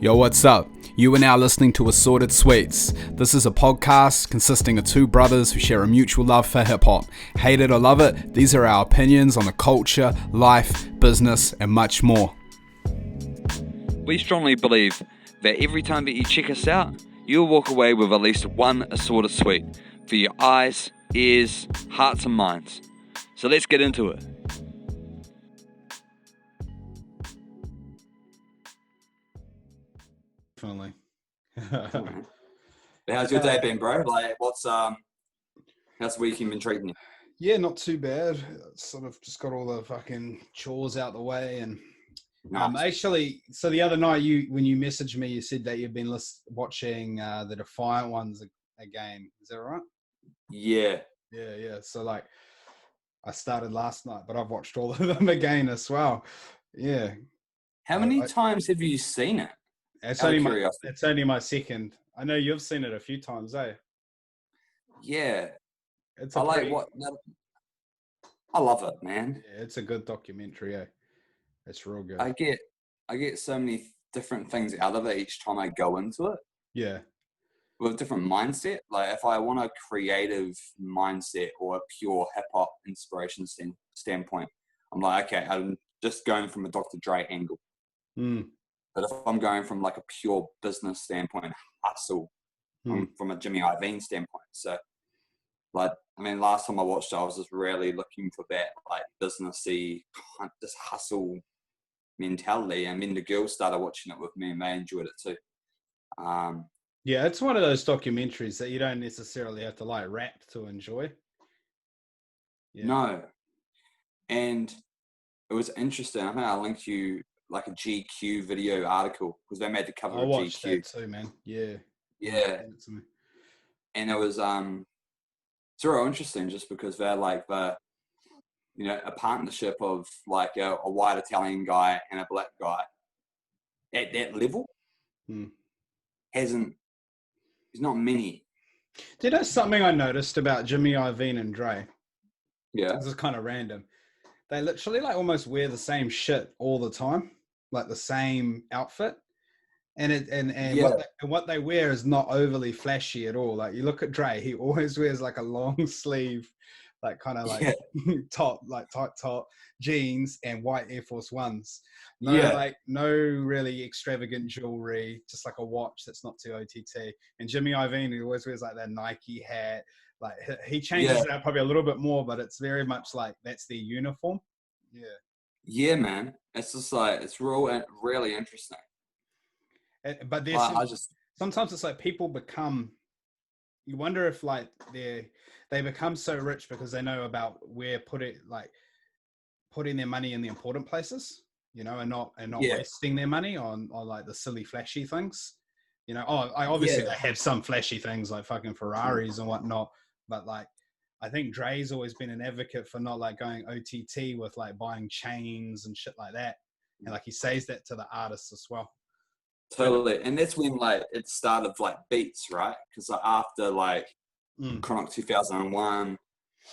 Yo, what's up? You are now listening to Assorted Sweets. This is a podcast consisting of two brothers who share a mutual love for hip-hop. Hate it or love it, these are our opinions on the culture, life, business, and much more. We strongly believe that every time that you check us out, you'll walk away with at least one assorted sweet for your eyes, ears, hearts, and minds. So let's get into it. Definitely. How's your day been, bro? Like, how's the weekend been treating you? Yeah, not too bad. Sort of just got all the fucking chores out the way, and actually, so the other night, when you messaged me, you said that you've been watching the Defiant ones again. Is that right? Yeah. Yeah. So like, I started last night, but I've watched all of them again as well. Yeah. How many times have you seen it? It's only my second. I know you've seen it a few times, eh? Yeah. It's I love it, man. Yeah, it's a good documentary, eh? It's real good. I get so many different things out of it each time I go into it. Yeah. With a different mindset. Like, if I want a creative mindset or a pure hip-hop inspiration standpoint, I'm like, okay, I'm just going from a Dr. Dre angle. But if I'm going from like a pure business standpoint, hustle, from a Jimmy Iovine standpoint. So, like, I mean, last time I watched it, I was just really looking for that, like, businessy, just hustle mentality. And then the girls started watching it with me and they enjoyed it too. Yeah, it's one of those documentaries that you don't necessarily have to like rap to enjoy. Yeah. No. And it was interesting. I think I linked you like a GQ video article because they made the cover of GQ. I watched that too, man. Yeah. And it was it's real interesting just because they're like a partnership of like a white Italian guy and a black guy at that level. There's not many. Do you know something I noticed about Jimmy Iovine and Dre? Yeah. This is kind of random. They literally like almost wear the same shit all the time, like the same outfit. What they wear is not overly flashy at all. Like, you look at Dre, he always wears like a long sleeve, like kind of like top, like tight top jeans and white Air Force Ones. No really extravagant jewelry, just like a watch that's not too OTT. And Jimmy Iovine, he always wears like that Nike hat. Like, he changes that probably a little bit more, but it's very much like that's their uniform. Yeah, man. It's just like, it's really interesting. But there's sometimes it's like people become, you wonder if like they become so rich because they know about where putting their money in the important places, and not wasting their money on like the silly flashy things. They have some flashy things like fucking Ferraris and whatnot, but like I think Dre's always been an advocate for not like going OTT with like buying chains and shit like that, and like he says that to the artists as well. Totally. And that's when like it started like Beats, right? Because like after like Chronic 2001,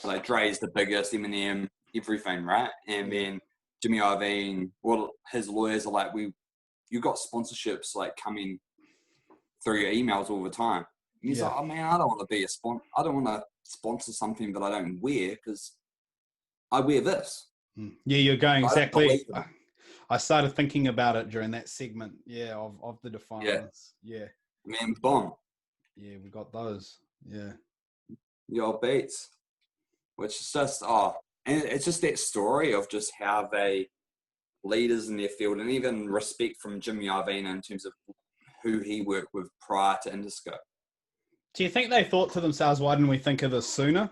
like Dre's the biggest, Eminem, everything, right? And then Jimmy Iovine, his lawyers are like, you got sponsorships like coming through your emails all the time. And he's like, oh man, I don't want to be I don't want to sponsor something that I don't wear because I wear this. Yeah, you're going exactly. I started thinking about it during that segment, of the Defiance. Yeah. Man, bomb. Yeah, we got those. Yeah. Your Beats. Which is just, and it's just that story of just how they leaders in their field, and even respect from Jimmy Iovine in terms of who he worked with prior to Interscope. Do you think they thought to themselves, why didn't we think of this sooner?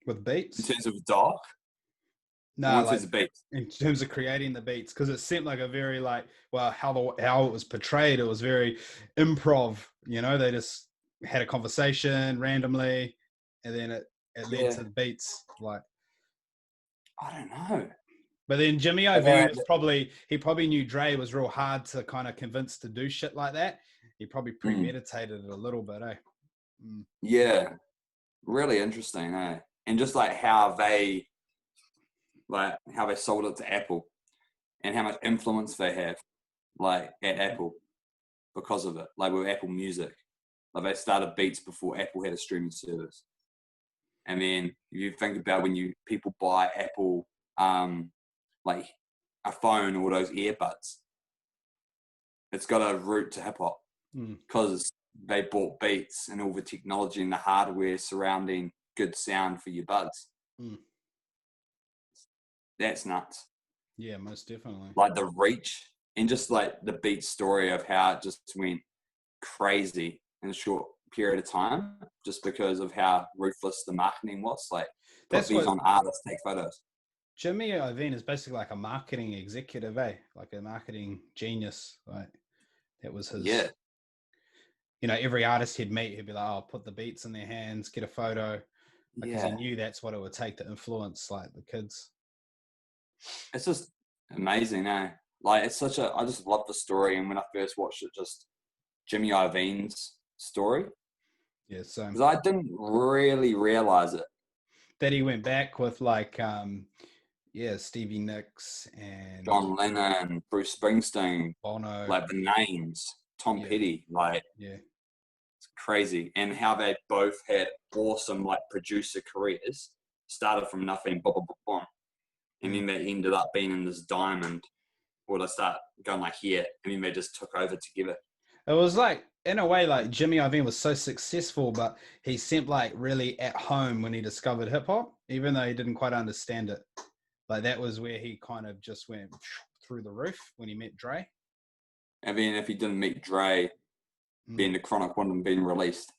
With Beats? In terms of Doc? No, like in terms of creating the beats, because it seemed like a very how it was portrayed. It was very improv. They just had a conversation randomly, and then it led to the beats. Like, I don't know. But then Jimmy Iovine he probably knew Dre was real hard to kind of convince to do shit like that. He probably premeditated it a little bit, eh? Yeah, really interesting, eh? And just like how they sold it to Apple and how much influence they have. like at Apple because of it. Like with Apple Music, like they started Beats before Apple had a streaming service. And then if you think about when people buy Apple, like a phone or those earbuds, it's got a root to hip hop because they bought Beats and all the technology and the hardware surrounding good sound for your buds. That's nuts. Yeah, most definitely. Like the reach and just like the Beats story of how it just went crazy in a short period of time, just because of how ruthless the marketing was. Like, put these on artists, take photos. Jimmy Iovine is basically like a marketing executive, like a marketing genius. Like that was his. Yeah. You know, every artist he'd meet, he'd be like, "Oh, put the beats in their hands, get a photo," because he knew that's what it would take to influence like the kids. It's just amazing, eh? Like it's such a. I just love the story, and when I first watched it, just Jimmy Iovine's story. Yeah, so because I didn't really realize it. That he went back with like, Stevie Nicks and John Lennon, Bruce Springsteen, Bono, like the names, Tom Petty, like it's crazy, and how they both had awesome like producer careers, started from nothing, boom, boom, boom, boom. And then they ended up being in this diamond, or they start going like here, and then they just took over together. It was like, in a way, like Jimmy Iovine was so successful, but he seemed like really at home when he discovered hip hop, even though he didn't quite understand it. Like that was where he kind of just went through the roof when he met Dre. And then if he didn't meet Dre, then the Chronic wouldn't have been released.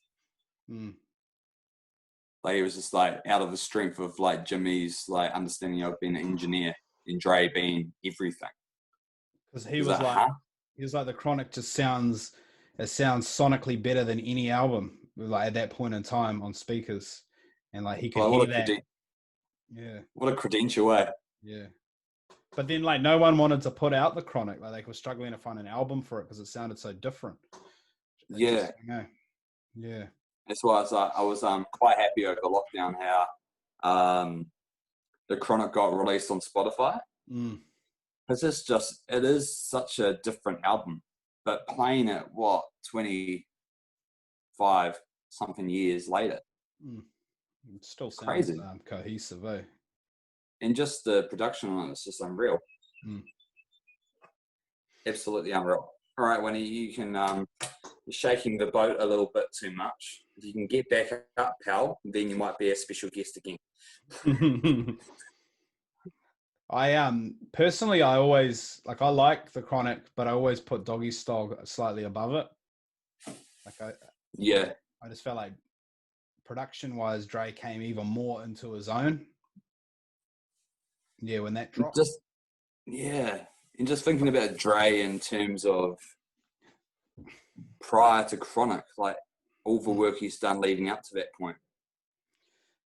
Like he was just like out of the strength of like Jimmy's like understanding of being an engineer and Dre being everything. Because he was like, he was like, the Chronic just sounds sonically better than any album, like at that point in time on speakers, and like he could hear that. What a credential, eh? Yeah. But then like no one wanted to put out the Chronic, like they were struggling to find an album for it because it sounded so different. Yeah. That's why I was quite happy over the lockdown how the Chronic got released on Spotify. Because it is such a different album, but playing it 25 something years later, it still sounds crazy, cohesive, eh? And just the production on it's just unreal. Absolutely unreal. All right, Winnie, you can you're shaking the boat a little bit too much. If you can get back up, pal, then you might be a special guest again. I personally, I always I like the Chronic, but I always put Doggy Style slightly above it. I just felt like production wise, Dre came even more into his own. Yeah, when that dropped. And just thinking about Dre in terms of prior to Chronic, like all the work he's done leading up to that point.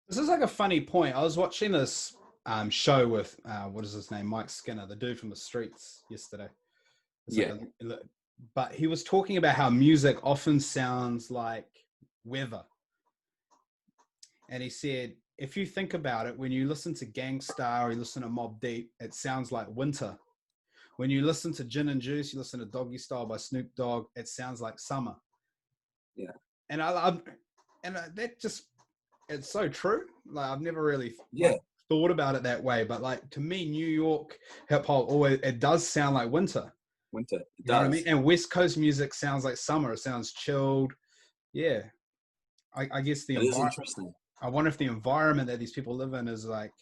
This is like a funny point. I was watching this show with what is his name, Mike Skinner, the dude from the streets, yesterday. But he was talking about how music often sounds like weather, and he said, if you think about it, when you listen to Gangstar or you listen to Mobb Deep, it sounds like winter. When you listen to Gin and Juice, you listen to Doggy Style by Snoop Dogg, it sounds like summer. Yeah. And that just, it's so true. Like I've never really thought about it that way, but like to me, New York hip hop it does sound like winter. It does. You know what I mean? And West Coast music sounds like summer. It sounds chilled. Yeah. I guess the environment. Is interesting. I wonder if the environment that these people live in is like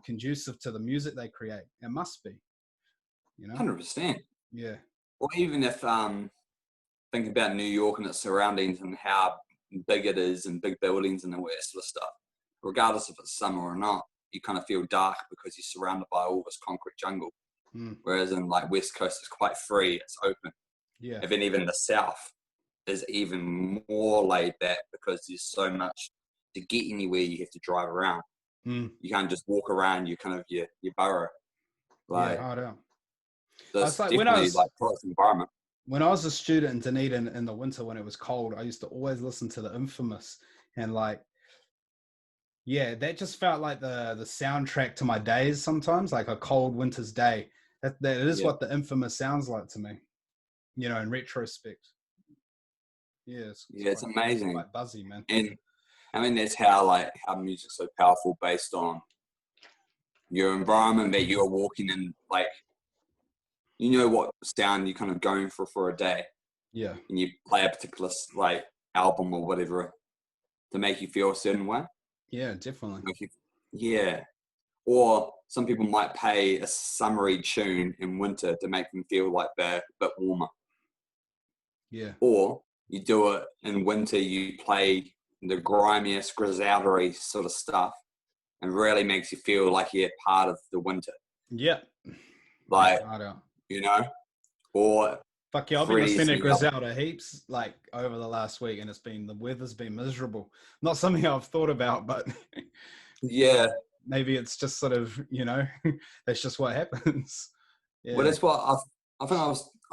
conducive to the music they create. It must be. 100%. Yeah. Or even if think about New York and its surroundings and how big it is and big buildings and all that sort of stuff. Regardless if it's summer or not, you kind of feel dark because you're surrounded by all this concrete jungle. Whereas in like West Coast, it's quite free, it's open. Yeah. And then even the South is even more laid back because there's so much to get anywhere. You have to drive around. You can't just walk around. You kind of you burrow. Like, hard out. It's like definitely like product environment. When I was a student in Dunedin in the winter when it was cold, I used to always listen to the Infamous, and like, that just felt like the soundtrack to my days sometimes, like a cold winter's day. That is what the Infamous sounds like to me. you know, in retrospect. Yeah, it's amazing. Quite buzzy, man. And I mean, that's how music's so powerful, based on your environment that you're walking in. Like, you know what sound you're kind of going for a day. Yeah. And you play a particular like album or whatever to make you feel a certain way. Yeah, definitely. Yeah. Or some people might play a summery tune in winter to make them feel like they're a bit warmer. Yeah. Or you do it in winter, you play the grimiest, grizzly sort of stuff, and really makes you feel like you're part of the winter. Yeah. Like, you know? Or fuck yeah, I've been listening to Griselda heaps like over the last week, and the weather's been miserable. Not something I've thought about, but yeah, maybe it's just sort of, you know, that's just what happens. Yeah. Well, that's what I'm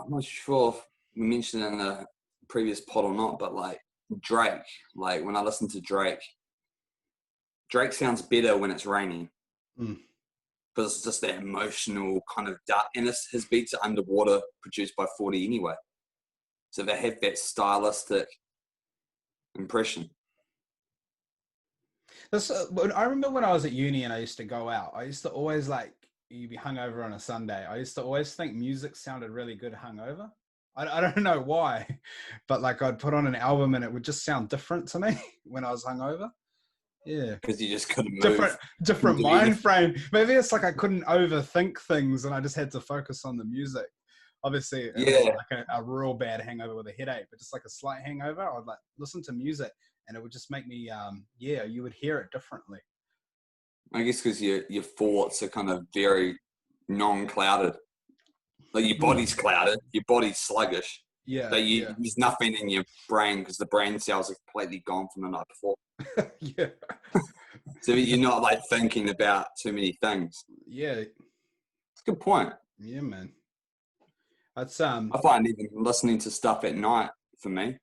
not sure if we mentioned it in the previous pod or not, but like Drake, like when I listen to Drake sounds better when it's raining. Because it's just that emotional kind of dark, and his beats are underwater, produced by 40 anyway. So they have that stylistic impression. I remember when I was at uni and I used to go out, I used to always you'd be hungover on a Sunday. I used to always think music sounded really good hungover. I don't know why, but like I'd put on an album and it would just sound different to me when I was hungover. Yeah, because you just couldn't move. Different mind frame. Maybe it's like I couldn't overthink things and I just had to focus on the music. Obviously, it was like a real bad hangover with a headache, but just like a slight hangover, I would like listen to music and it would just make me, you would hear it differently. I guess because your thoughts are kind of very non-clouded. Like your body's clouded, your body's sluggish. Yeah. So there's nothing in your brain because the brain cells are completely gone from the night before. Yeah. So you're not like thinking about too many things. Yeah. It's a good point. Yeah, man. That's I find even listening to stuff at night for me,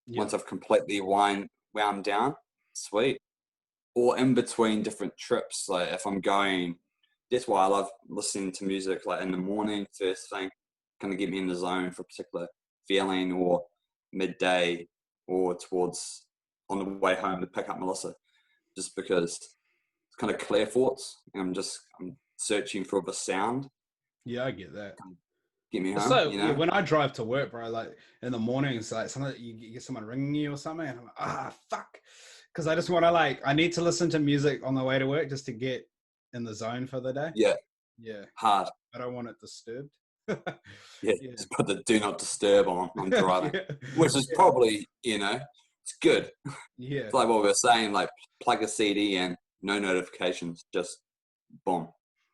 once I've completely wound down, sweet. Or in between different trips, like if I'm going, that's why I love listening to music like in the morning, first thing, kind of get me in the zone for a particular feeling, or midday, or towards on the way home to pick up Melissa, just because it's kind of clear thoughts and I'm searching for the sound. Yeah, I get that. Get me home. So you know? when I drive to work, bro, like in the morning, it's like you get someone ringing you or something, and I'm like, fuck, because I just want to I need to listen to music on the way to work just to get in the zone for the day. Yeah, hard. I don't want it disturbed. Just put the do not disturb on driving, which is probably, it's good. Yeah, it's like what we were saying, like plug a CD and no notifications, just boom.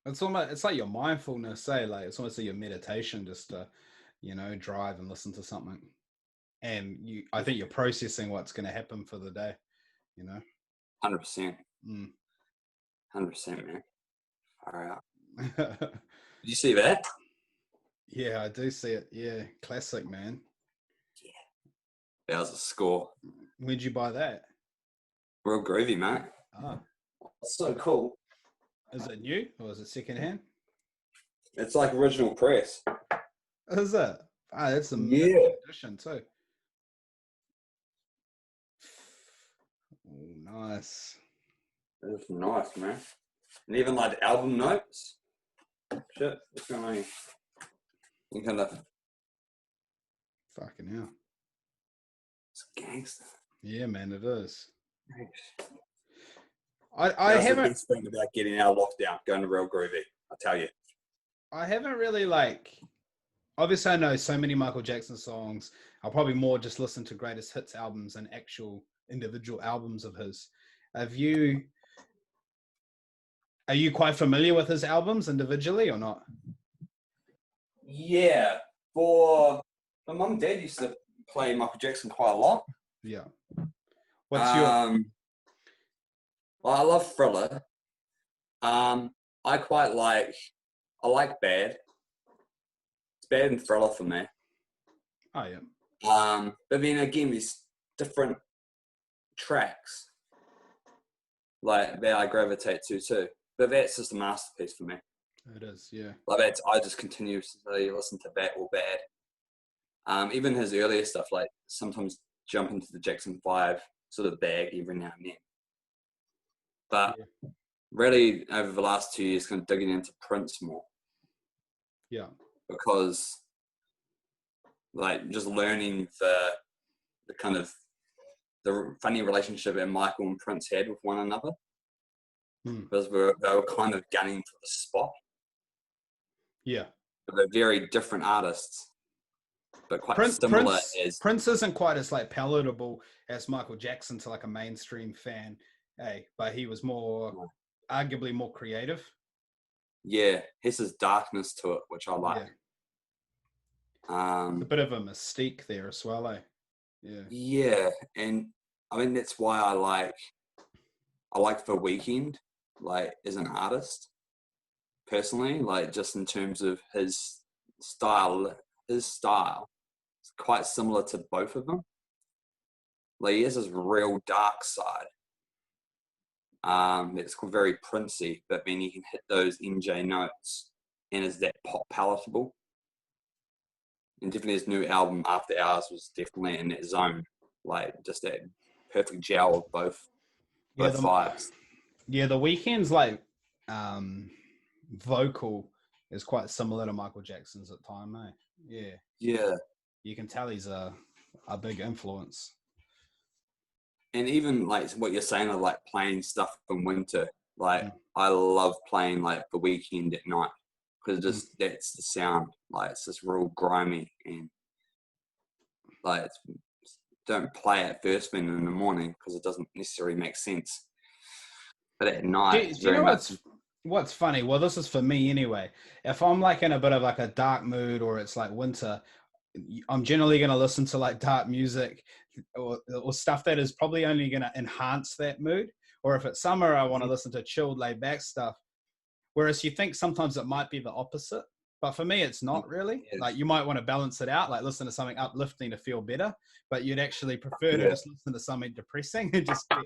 It's almost, it's like your mindfulness, like it's almost like your meditation, just to, drive and listen to something, and I think you're processing what's going to happen for the day, 100%. 100%, man. All right. Did you see that? Yeah, I do see it. Yeah, classic, man. Yeah, that was a score. Where'd you buy that? Real groovy, mate. Oh, that's so cool. Is it new or is it secondhand? It's like original press. Is it? Ah, that's a edition too. Oh, nice. That's nice, man. And even like album notes. Shit, what's going on here? You kind of fucking hell. It's gangster. Yeah, man, it is. Thanks. I haven't. The best thing about getting out of lockdown, going to real groovy. I tell you. I haven't really obviously I know so many Michael Jackson songs. I'll probably more just listen to greatest hits albums and actual individual albums of his. Are you quite familiar with his albums individually or not? Yeah, for my mum and dad used to play Michael Jackson quite a lot. Yeah. What's your? Well, I love Thriller. I like Bad. It's Bad and Thriller for me. Oh yeah. But then again, there's different tracks like that I gravitate to too. But that's just a masterpiece for me. It is, yeah. Like that, I just continuously listen to that or Bad. Even his earlier stuff, like sometimes jump into the Jackson 5 sort of bag every now and then. But really, over the last 2 years, kind of digging into Prince more. Yeah. Because, like, just learning the kind of the funny relationship that Michael and Prince had with one another. Because they were kind of gunning for the spot. Yeah. But they're very different artists, but quite similar. Prince isn't quite as like palatable as Michael Jackson to like a mainstream fan, but he was arguably more creative. Yeah, has this darkness to it, which I like. A bit of a mystique there as well, Yeah. Yeah, and I mean that's why I like The Weeknd, like as an artist, personally, like just in terms of his style. His style is quite similar to both of them. Like he has this real dark side. It's very Princey, but then he can hit those NJ notes, and is that pop palatable? And definitely his new album After Hours was definitely in that zone, like just that perfect gel of both vibes. Yeah, The Weeknd's like vocal is quite similar to Michael Jackson's at time, Yeah. Yeah. You can tell he's a big influence. And even like what you're saying of like playing stuff in winter, like I love playing like The Weeknd at night because that's the sound. Like it's just real grimy and like don't play it first thing in the morning because it doesn't necessarily make sense. But at night, do you know what's funny? Well, this is for me anyway. If I'm like in a bit of like a dark mood or it's like winter, I'm generally going to listen to like dark music or stuff that is probably only going to enhance that mood. Or if it's summer, I want to listen to chilled, laid back stuff. Whereas you think sometimes it might be the opposite. But for me, it's not really. Like you might want to balance it out, like listen to something uplifting to feel better, but you'd actually prefer to just listen to something depressing and just get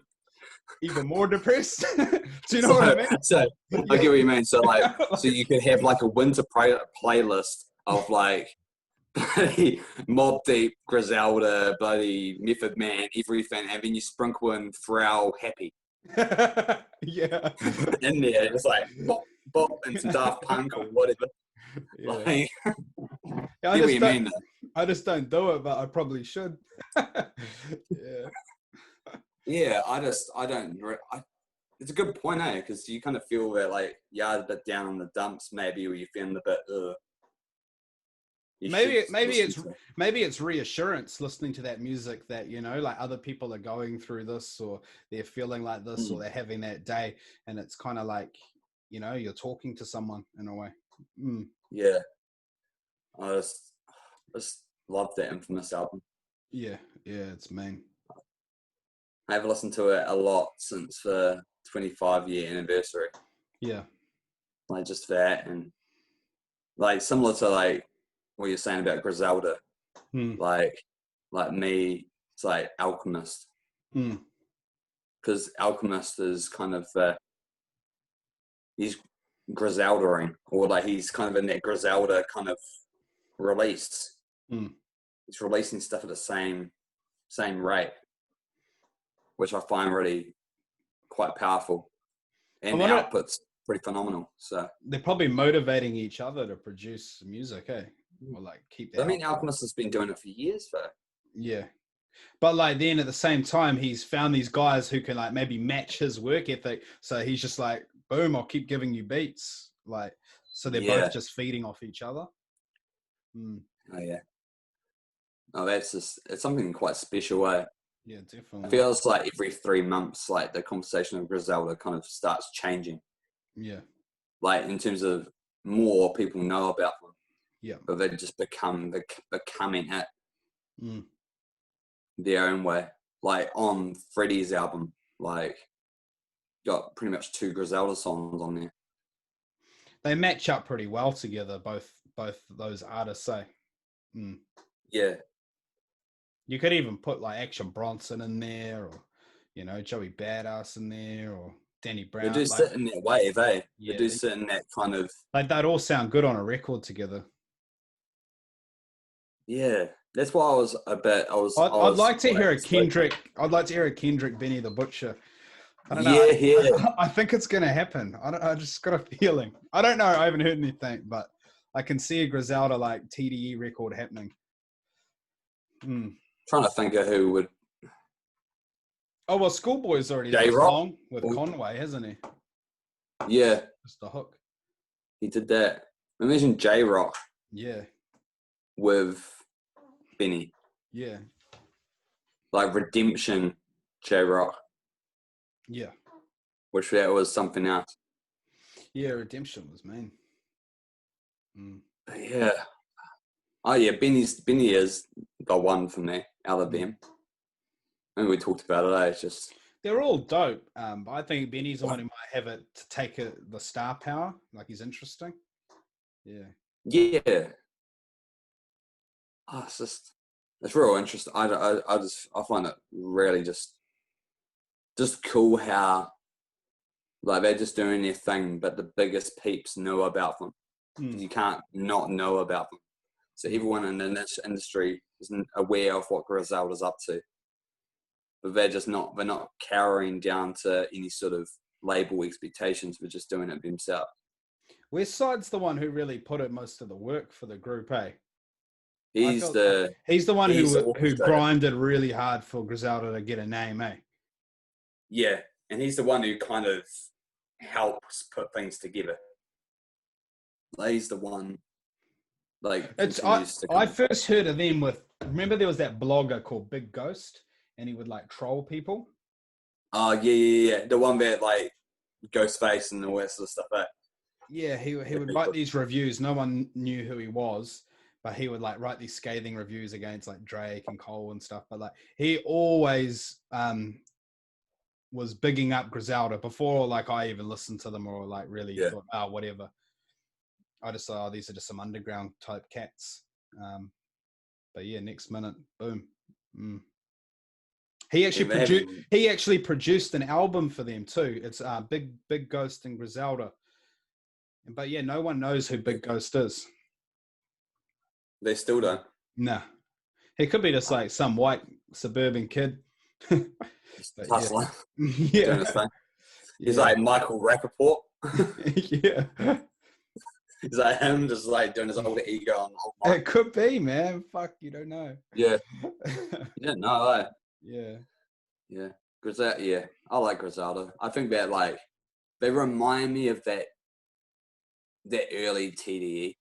even more depressed. Do you know what I mean? So I get what you mean. So like, so you could have like a winter playlist of like bloody Mob Deep, Griselda, bloody Method Man, everything, and then you sprinkle in Pharrell Happy. Yeah. In there, it's like bop, bop, and some Daft Punk or whatever. Yeah. Like, I just don't do it, but I probably should. Yeah. Yeah, I don't. It's a good point, because you kind of feel that like you're a bit down in the dumps, maybe, or you're feeling a bit. Maybe it's reassurance listening to that music that like other people are going through this or they're feeling like this or they're having that day, and it's kind of like you're talking to someone in a way. Yeah, I just love that Infamous album. Yeah, it's mean. I've listened to it a lot since the 25-year anniversary. Yeah, like just that, and like similar to like what you're saying about Griselda, like me, it's like Alchemist, because Alchemist is kind of he's Griseldaing, or like he's kind of in that Griselda kind of release. He's releasing stuff at the same rate, which I find really quite powerful, and the output's pretty phenomenal. So they're probably motivating each other to produce music, or like keep that. I mean, Alchemist has been doing it for years, though. Yeah, but like then at the same time, he's found these guys who can like maybe match his work ethic. So he's just like, boom, I'll keep giving you beats, like so they're both just feeding off each other. Oh yeah. Oh, it's something quite special, eh? Yeah, definitely. It feels like every 3 months, like the conversation of Griselda kind of starts changing. Yeah. Like in terms of more people know about them. Yeah. But they just becoming it their own way. Like on Freddie's album, like got pretty much 2 Griselda songs on there. They match up pretty well together, both those artists, say. Yeah. You could even put like Action Bronson in there, or Joey Badass in there, or Danny Brown. They do sit in that wave, eh? Yeah, they do sit in that kind of. Like they'd all sound good on a record together. Yeah, that's why I was a bit. I'd like to hear a Kendrick. I'd like to hear a Kendrick Benny the Butcher. I don't know. Yeah. I think it's gonna happen. I just got a feeling. I don't know. I haven't heard anything, but I can see a Griselda like TDE record happening. Trying to think of who would. Oh well, Schoolboy's already done a song with Conway, hasn't he? Yeah, just a hook. He did that. Imagine J-Rock. Yeah. With Benny. Yeah. Like Redemption J-Rock. Yeah. Which that was something else. Yeah, Redemption was mean. Yeah. Oh yeah, Benny is the one for me out of them. I mean, we talked about it. It's just they're all dope. But I think Benny's the one who might have it to take the star power. Like he's interesting. Yeah. Yeah. Oh, it's real interesting. I find it really just cool how like they're just doing their thing, but the biggest peeps know about them. You can't not know about them. So everyone in this industry is aware of what Griselda's up to. But they're not cowering down to any sort of label expectations. They're just doing it themselves. Westside's the one who really put in most of the work for the group, eh? He's the one who grinded really hard for Griselda to get a name, eh? Yeah, and he's the one who kind of helps put things together. Like, he's the one. Like I first heard of them with. Remember, there was that blogger called Big Ghost, and he would like troll people. Oh yeah. The one that like Ghostface and all that sort of stuff. Eh? Yeah, he would write these reviews. No one knew who he was, but he would like write these scathing reviews against like Drake and Cole and stuff. But like he always was bigging up Griselda before like I even listened to them or like really thought, oh, whatever. I just thought, oh, these are just some underground type cats. But yeah, next minute, boom. He actually produced an album for them too. It's Big Ghost and Griselda. But yeah, no one knows who Big Ghost is. They still don't. Nah. He could be just like some white suburban kid. Hustler. Yeah. Doing his thing. He's like Michael Rappaport. Yeah. Is that him just like doing his old ego on the whole mic? It could be, man. Fuck, you don't know. Yeah. Yeah, no, like. Yeah. Yeah. Griselda, yeah. I like Griselda. I think that like they remind me of that early TDE.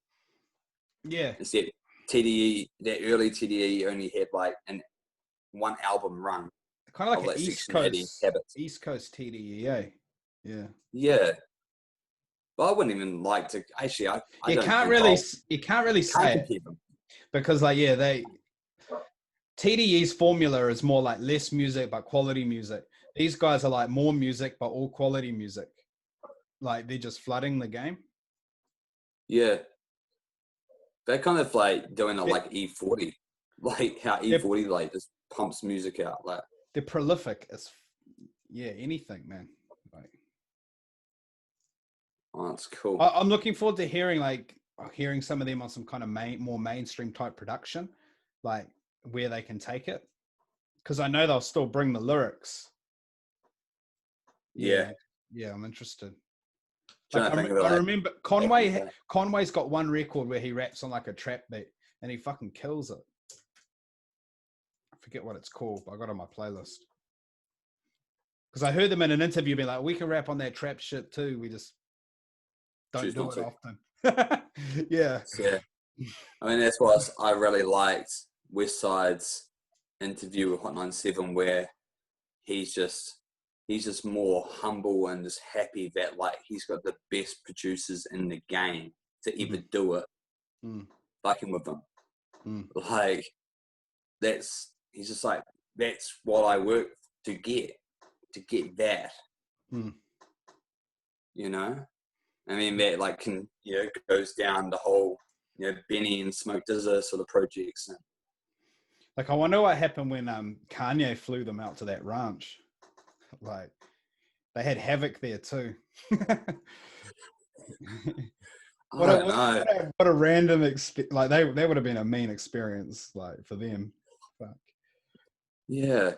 Yeah. Instead TDE, that early TDE only had like one album run. Kind of like an East Coast TDE, eh? Yeah. Yeah. But I wouldn't even like to. Actually, you can't really say it because, like, yeah, TDE's formula is more like less music but quality music. These guys are like more music but all quality music. Like they're just flooding the game. Yeah, they're kind of like doing it like E40, like how E40 like just pumps music out. Like they're prolific as anything, man. Like. Oh, that's cool. I'm looking forward to hearing some of them on some kind of more mainstream type production, like where they can take it. Because I know they'll still bring the lyrics. Yeah, I'm interested. Like, I remember Conway's got one record where he raps on like a trap beat and he fucking kills it. I forget what it's called, but I got it on my playlist. Because I heard them in an interview being like, we can rap on that trap shit too. We just don't do it often. Yeah. I mean, that's what I really liked Westside's interview with Hot 97, where he's just more humble and just happy that like he's got the best producers in the game to ever do it. Fucking with them. Like he's just like, that's what I work to get that. You know? I mean, that like can goes down the whole Benny and Smoke Dizza sort of projects. And like I wonder what happened when Kanye flew them out to that ranch. Like they had Havoc there too. I don't know. What a random like they would have been a mean experience like for them. Fuck. Yeah.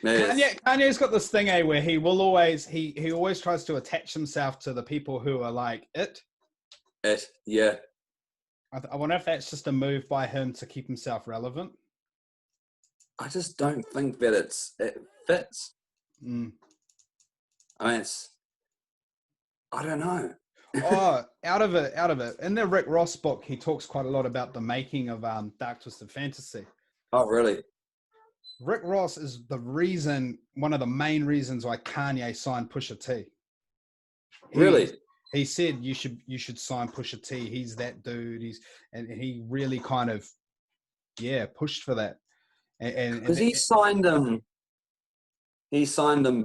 Kanye's got this thing, where he will always he always tries to attach himself to the people who are like it. Yeah. I wonder if that's just a move by him to keep himself relevant. I just don't think that it fits. Mm. I mean, I don't know. Oh, out of it. In the Rick Ross book, he talks quite a lot about the making of Dark Twisted Fantasy. Oh, really? Rick Ross is one of the main reasons why Kanye signed Pusha T. Really? He said you should sign Pusha T. He's that dude. And he really kind of pushed for that. Because he signed him. He signed him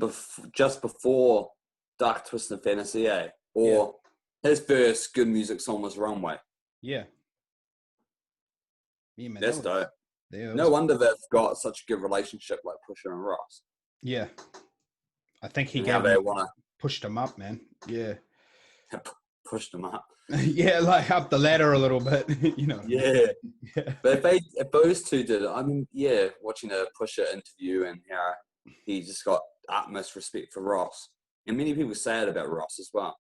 just before Dark Twisted Fantasy, or his first good music song was Runway. Yeah. Yeah, man. That's dope. No wonder they've got such a good relationship, like Pusha and Ross. Yeah. I think he pushed him up, man. Yeah. Pushed him up. Yeah, like up the ladder a little bit, you know. Yeah. But if those two did it, I mean, watching a Pusha interview and how he just got utmost respect for Ross. And many people say it about Ross as well.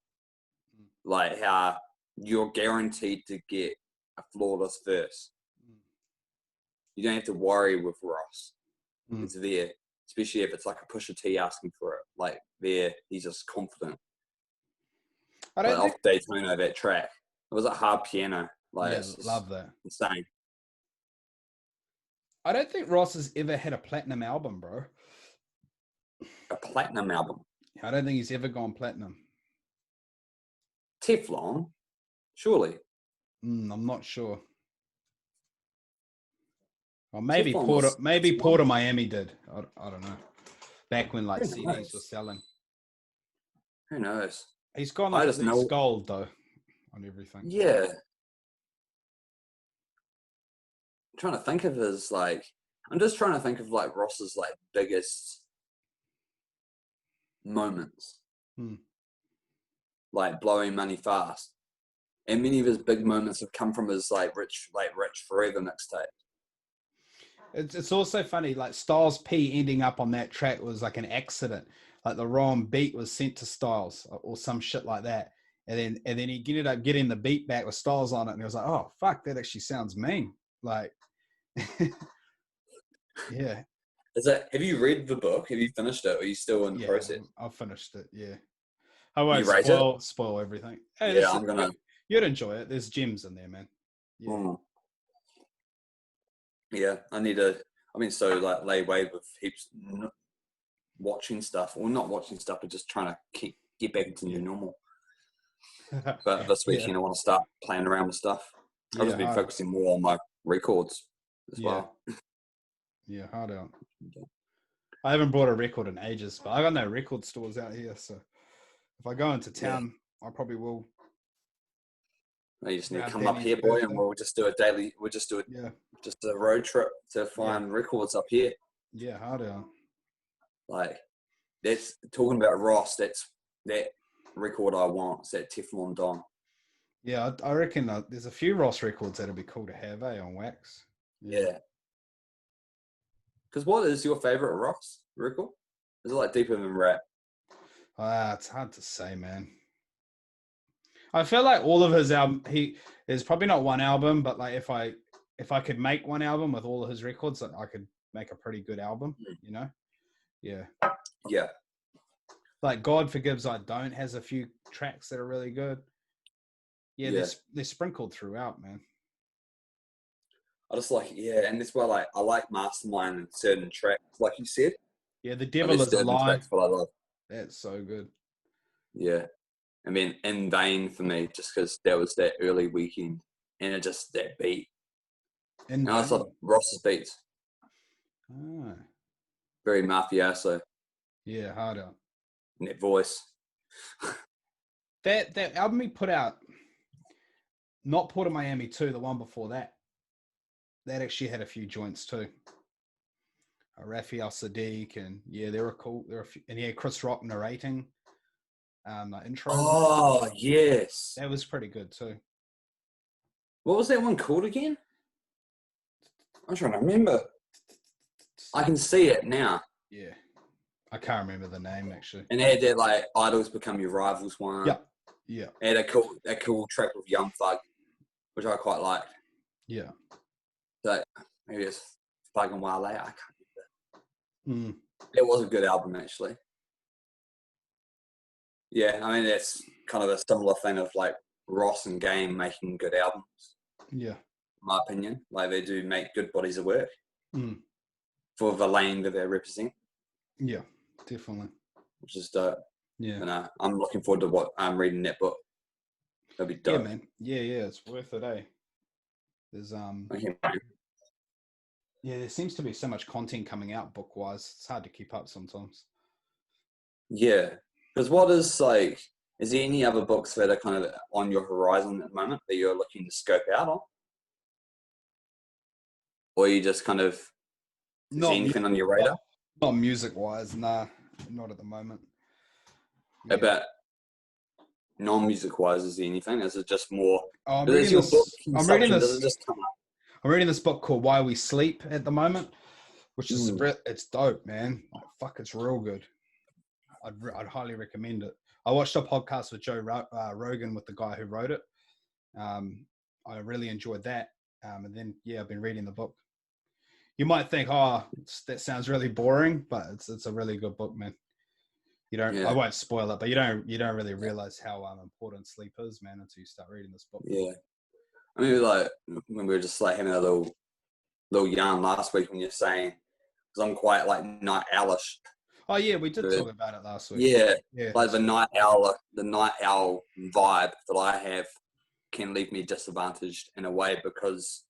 Like how you're guaranteed to get a flawless verse. You don't have to worry with Ross. It's there. Especially if it's like a Pusha T asking for it. Like he's just confident. Off Daytona, that track. It was a hard piano. Like, love that. Insane. I don't think Ross has ever had a platinum album, bro. A platinum album? I don't think he's ever gone platinum. Teflon? Surely. I'm not sure. Or maybe Port of Miami did. I don't know. Back when like CDs were selling. Who knows? He's gone like this gold though on everything. Yeah. I'm trying to think of his Ross's like biggest moments. Like blowing money fast. And many of his big moments have come from his like Rich Forever mixtape. It's also funny, like Styles P ending up on that track was like an accident. Like the wrong beat was sent to Styles or some shit like that. And then he ended up getting the beat back with Styles on it, and he was like, "Oh fuck, that actually sounds mean." Like, yeah. Have you read the book? Have you finished it? Or are you still in the process? I've finished it. Yeah. I won't spoil everything. Hey, you'd enjoy it. There's gems in there, man. Yeah. Yeah, I've been so like lay away with heaps watching stuff, or not watching stuff, but just trying to get back into new normal. But this weekend I want to start playing around with stuff. I've just been focusing more on my records as well. Yeah, hard out. I haven't bought a record in ages, but I got no record stores out here, so if I go into town, I probably will. You just need to come up here, boy, and we'll just do a road trip to find records up here. Yeah, hard out. Like, that's talking about Ross. That's that record I want. It's that Teflon Don. Yeah, I reckon there's a few Ross records that'd be cool to have, on wax. Yeah. Because what is your favorite Ross record? Is it like deeper than rap? It's hard to say, man. I feel like all of his album, there's probably not one album, but like if I could make one album with all of his records, I could make a pretty good album, you know? Yeah. Yeah. Like God Forgives I Don't has a few tracks that are really good. Yeah. They're sprinkled throughout, man. I just like, and that's why I like Mastermind and certain tracks, like you said. Yeah, The Devil Is a Lie. Tracks, but I love. That's so good. Yeah. I mean, In Vain for me, just because that was that early weekend, and it just that beat. And I thought Ross's beats. Very mafioso. Yeah, hard out. And that voice. that album he put out, not Port of Miami 2, the one before that. That actually had a few joints too. Raphael Sadiq, and they were cool. There were and he had Chris Rock narrating. intro. Oh, yes. That was pretty good too. What was that one called again? I'm trying to remember. I can see it now. Yeah. I can't remember the name actually. And they had that like idols become your rivals one. Yeah. Yeah. They had a cool track with Young Thug, which I quite liked. Yeah. So maybe it's Thug and Wale. I can't remember. Mm. It was a good album actually. Yeah, I mean that's kind of a similar thing of like Ross and Game making good albums. Yeah. In my opinion, like they do make good bodies of work for the lane that they represent. Yeah, definitely. Which is dope. Yeah. And I'm looking forward to what I'm reading that book. That'll be dope. Yeah, man. Yeah, it's worth it, eh? There's yeah, there seems to be so much content coming out book-wise. It's hard to keep up sometimes. Yeah, because what is like? Is there any other books that are kind of on your horizon at the moment that you're looking to scope out on, or you just kind of is there anything on your radar? Not music-wise, nah, not at the moment. Yeah. About non-music wise, is there anything? Is it just more? I'm reading Does it just come up? I'm reading this book called Why We Sleep at the moment, which is it's dope, man. Like, fuck, it's real good. I'd highly recommend it. I watched a podcast with Joe Rogan with the guy who wrote it. I really enjoyed that. And then I've been reading the book. You might think, that sounds really boring, but it's a really good book, man. You don't. I won't spoil it, but you don't really realize how important sleep is, man, until you start reading this book. Yeah, I mean, like when we were just like having a little yarn last week when you're saying, because I'm quite like night owlish. Oh yeah, we did talk about it last week. Yeah, like the night owl vibe that I have can leave me disadvantaged in a way because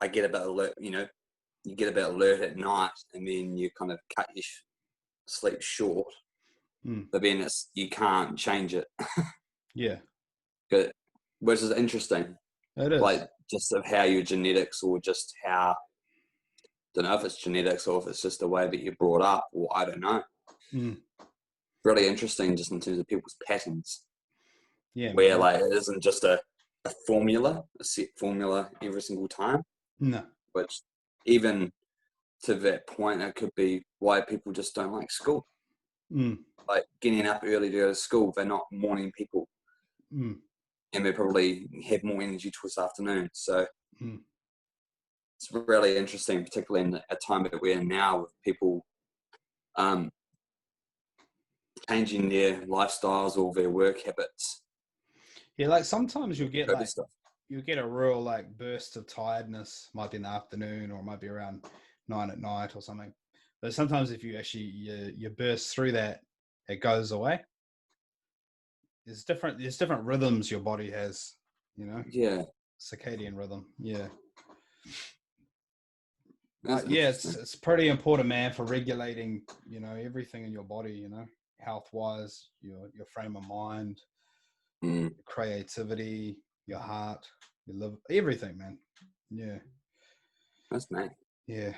I get a bit alert. You know, you get a bit alert at night, and then you kind of cut your sleep short. But then you can't change it. Yeah. But, which is interesting. It is. Like just of how your genetics or just how, don't know if it's genetics or if it's just the way that you're brought up or I don't know. Really interesting just in terms of people's patterns. Yeah. Where like it isn't just a set formula every single time. No. Which even to that point, it could be why people just don't like school. Like getting up early to go to school, they're not morning people. And they probably have more energy towards the afternoon. So it's really interesting, particularly in a time that we're in now with people changing their lifestyles or their work habits. Yeah, like sometimes you'll get a real like burst of tiredness, might be in the afternoon or it might be around 9 at night or something. But sometimes if you actually you burst through that, it goes away. There's different rhythms your body has, you know. Yeah. Circadian rhythm. Yeah. It's pretty important, man, for regulating, you know, everything in your body, you know, health-wise, your frame of mind, your creativity, your heart, your liver, everything, man. Yeah. That's nice. Yeah.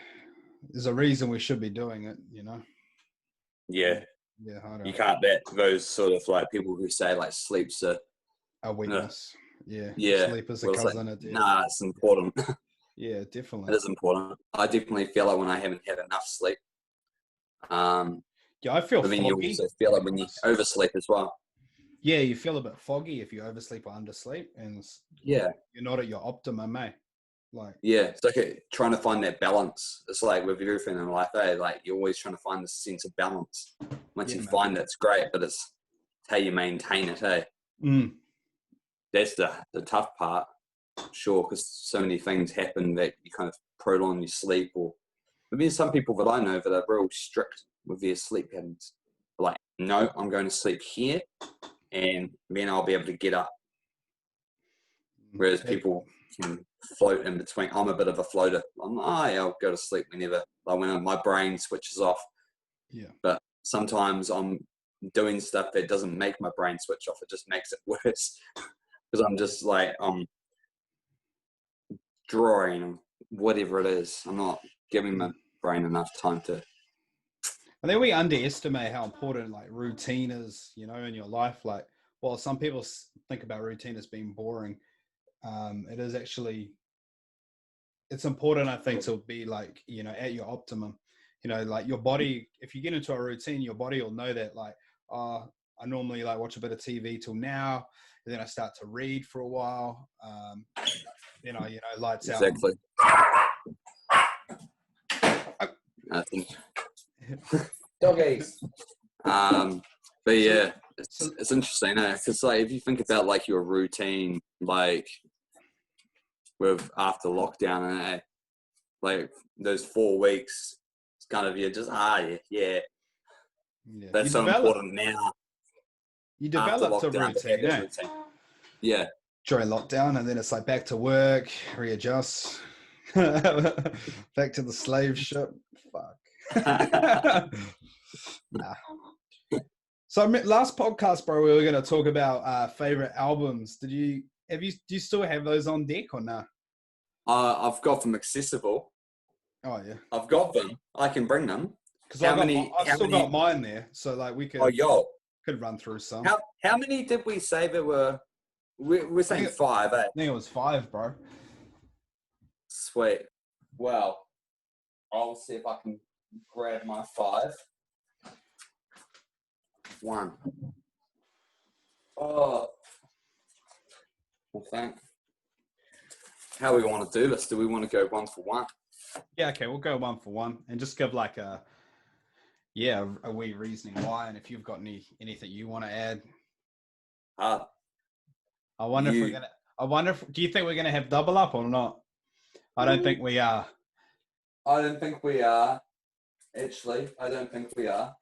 There's a reason we should be doing it, you know. Yeah. Yeah, you can't bet those sort of like people who say like sleep's a weakness. Yeah. Sleep is a cousin of death. Nah, it's important. Yeah, definitely. It is important. I definitely feel like when I haven't had enough sleep. I feel but then foggy. You also feel like when you oversleep as well. Yeah, you feel a bit foggy if you oversleep or undersleep, and you're not at your optimum, eh? Like it's like trying to find that balance. It's like with everything in life, like you're always trying to find this sense of balance. Once you find it, it's great, but it's how you maintain it, eh? That's the tough part, sure, because so many things happen that you kind of prolong your sleep. But there's some people that I know that are real strict with their sleep patterns. Like, no, I'm going to sleep here, and then I'll be able to get up. Whereas people can float in between. I'm a bit of a floater. I'll go to sleep whenever, like when my brain switches off. Yeah. But sometimes I'm doing stuff that doesn't make my brain switch off. It just makes it worse because I'm just like drawing, whatever it is. I'm not giving my brain enough time to. And then we underestimate how important like routine is, you know, in your life. Like, well, some people think about routine as being boring. It is actually, it's important, I think, to be like, you know, at your optimum. You know, like your body, if you get into a routine, your body will know that like, I normally like watch a bit of TV till now, and then I start to read for a while. Then I, you know, lights out. Exactly. I think. Doggies. But yeah, it's interesting, because like if you think about like your routine, like with after lockdown, like those 4 weeks, it's kind of, you're just yeah. That's so important now. You developed a routine, eh? Routine. Yeah. During lockdown, and then it's like back to work, readjust, back to the slave ship. Fuck. Nah. So last podcast, bro, we were going to talk about favorite albums. Do you still have those on deck or not? I've got them accessible. Oh yeah, I've got them. I can bring them. Because I've still got mine there, so like we could. Oh yo, could run through some. How many did we say there were? We're saying 5, eh? I think it was 5, bro. Sweet. Well, I'll see if I can grab my 5. 1. Oh. Well, thank. How are we want to do this? Do we want to go 1 for 1? Yeah, okay, we'll go 1 for 1 and just give like a wee reasoning why, and if you've got anything you want to add. I wonder if do you think we're gonna have double up or not? I don't think we are. I don't think we are. Actually, I don't think we are.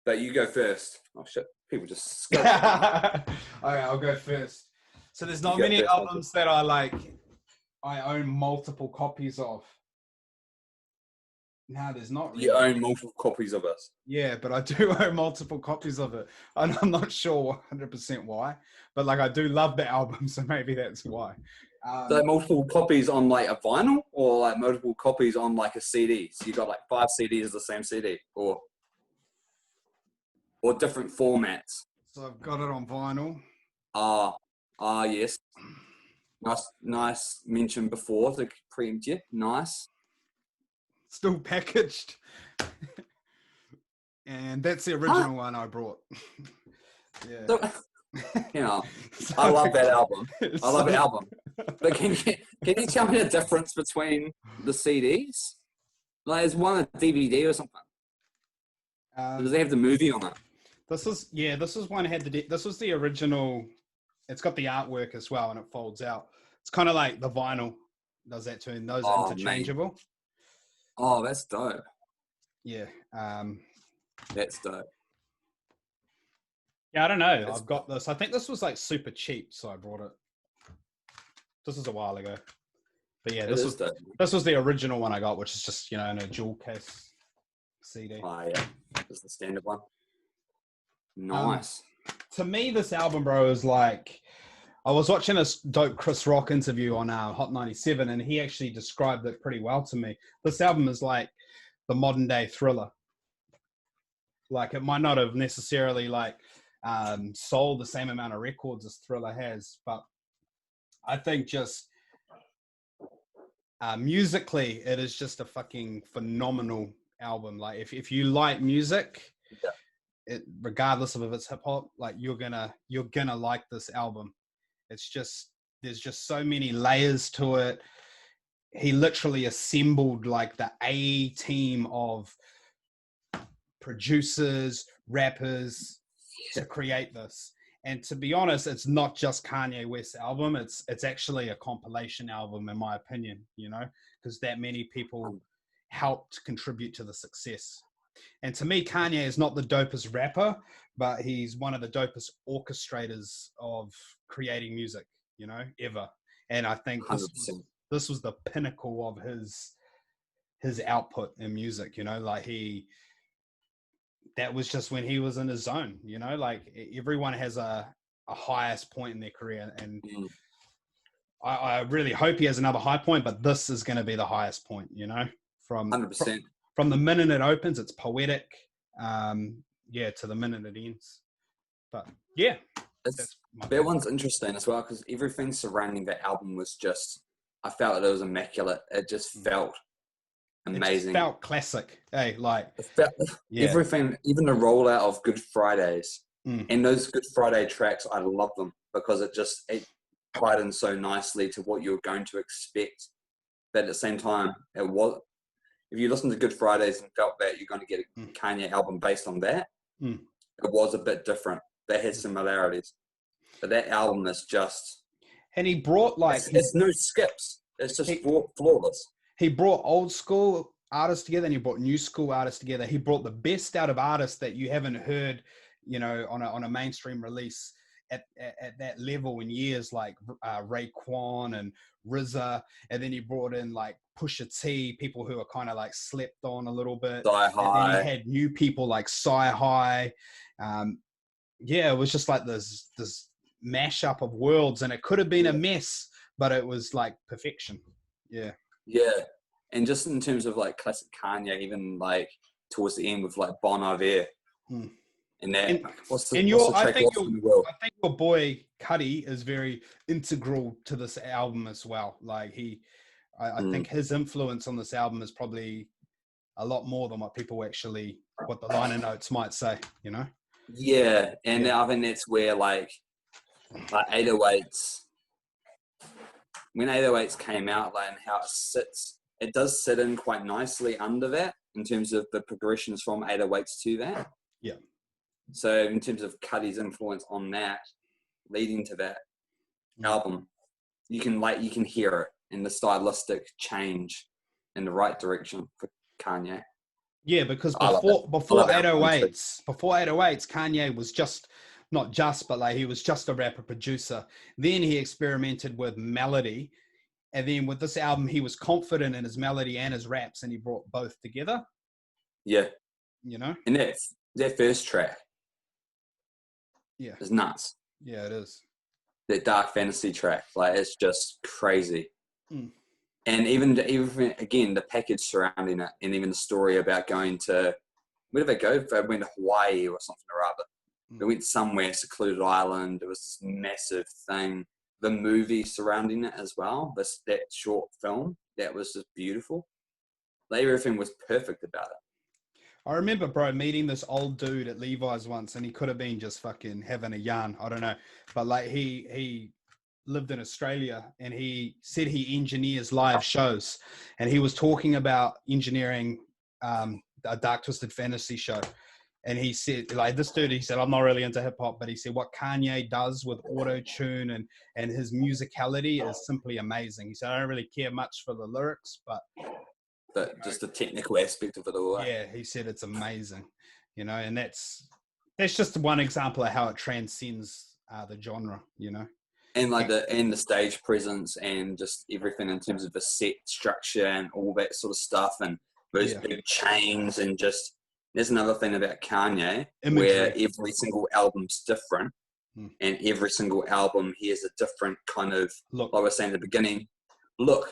But you go first. Oh shit! People just. All right, I'll go first. So there's not many albums that I own multiple copies of. No, there's not. Really. You own multiple copies of us. Yeah, but I do own multiple copies of it. And I'm not sure 100% why, but like I do love the album, so maybe that's why. So multiple copies on like a vinyl, or like multiple copies on like a CD. So you got like 5 CDs of the same CD, or different formats. So I've got it on vinyl. Yes. Nice mention before to preempt you. Nice. Still packaged. And that's the original one I brought. Yeah. So, you know, I love that album. I love the album. But can you tell me the difference between the CDs? Like, is one a DVD or something? Does it have the movie on it? This was one had this was the original. It's got the artwork as well, and it folds out. It's kind of like the vinyl does that too, and those are interchangeable. Man. Oh, that's dope. Yeah. That's dope. Yeah, I don't know. I've got this. I think this was like super cheap, so I brought it. This is a while ago. But yeah, this was the original one I got, which is just, you know, in a jewel case CD. Oh, yeah. This is the standard one. Nice. To me, this album, bro, is like... I was watching a dope Chris Rock interview on Hot 97, and he actually described it pretty well to me. This album is like the modern day Thriller. Like, it might not have necessarily like sold the same amount of records as Thriller has, but I think just musically, it is just a fucking phenomenal album. Like, if you like music, regardless of if it's hip hop, like you're gonna like this album. It's just, there's just so many layers to it. He literally assembled like the A team of producers, rappers to create this. And to be honest, it's not just Kanye West's album. It's actually a compilation album, in my opinion, you know, because that many people helped contribute to the success. And to me, Kanye is not the dopest rapper, but he's one of the dopest orchestrators of creating music, you know, ever. And I think this was the pinnacle of his output in music, you know, like that was just when he was in his zone, you know, like everyone has a highest point in their career. And I really hope he has another high point, but this is going to be the highest point, you know, from 100%. from the minute it opens, it's poetic. To the minute it ends. But yeah, that one's interesting as well because everything surrounding that album was just, I felt it was immaculate. It just felt amazing. It just felt classic. Hey, like everything, even the rollout of Good Fridays and those Good Friday tracks, I love them because it tied in so nicely to what you're going to expect. But at the same time, if you listen to Good Fridays and felt that you're going to get a Kanye album based on that, it was a bit different. They had similarities, but that album is just. And he brought it's no skips. It's just flawless. He brought old school artists together and he brought new school artists together. He brought the best out of artists that you haven't heard, on a mainstream release at that level in years, like Raekwon and RZA. And then he brought in like Pusha T, people who are kind of like slept on a little bit. Sci-Hi. And then he had new people like Sci-Hi. It was just like this mashup of worlds, and it could have been a mess, but it was like perfection. Yeah, and just in terms of like classic Kanye, even like towards the end with like Bon Iver, and that. I think your boy Cudi is very integral to this album as well. Like I think his influence on this album is probably a lot more than what the liner notes might say. Yeah, and I think that's where like 808s, when 808s came out, like, and how it does sit in quite nicely under that in terms of the progressions from 808s to that. Yeah. So in terms of Cudi's influence on that, leading to that album, you can hear it in the stylistic change in the right direction for Kanye. Yeah, because before 808s, Kanye was he was just a rapper producer. Then he experimented with melody. And then with this album, he was confident in his melody and his raps, and he brought both together. Yeah. And that first track. Yeah. It's nuts. Yeah, it is. That dark fantasy track. Like, it's just crazy. And even again, the package surrounding it, and even the story about going to, where did they go? They went to Hawaii or something or other. They went somewhere, secluded island. It was this massive thing. The movie surrounding it as well, that short film, that was just beautiful. Like, everything was perfect about it. I remember, bro, meeting this old dude at Levi's once, and he could have been just fucking having a yarn. I don't know. But like he lived in Australia, and he said he engineers live shows, and he was talking about engineering a Dark Twisted Fantasy show. And he said, like, this dude, he said, I'm not really into hip hop, but he said what Kanye does with auto tune and his musicality is simply amazing. He said, I don't really care much for the lyrics, but just the technical aspect of it all. Yeah, he said it's amazing, and that's just one example of how it transcends the genre, And like the stage presence and just everything in terms of the set structure and all that sort of stuff, and those big chains, and just, there's another thing about Kanye where every single album's different, and every single album he has a different kind of look. Like I was saying at the beginning, look.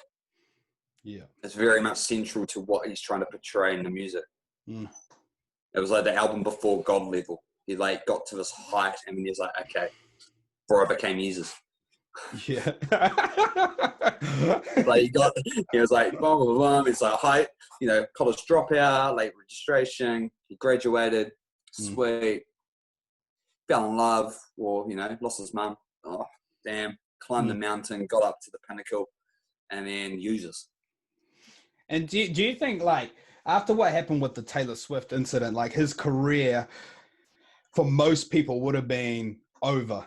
Yeah, it's very much central to what he's trying to portray in the music. It was like the album before God Level. He like got to this height, and then he was like, okay, before I became Jesus. Yeah. Like he was like, blah, blah, blah. It's like height, college dropout, late registration. He graduated, sweet, fell in love, or, lost his mum. Oh, damn. Climbed the mountain, got up to the pinnacle, and then uses. And do you think, like, after what happened with the Taylor Swift incident, like, his career for most people would have been over?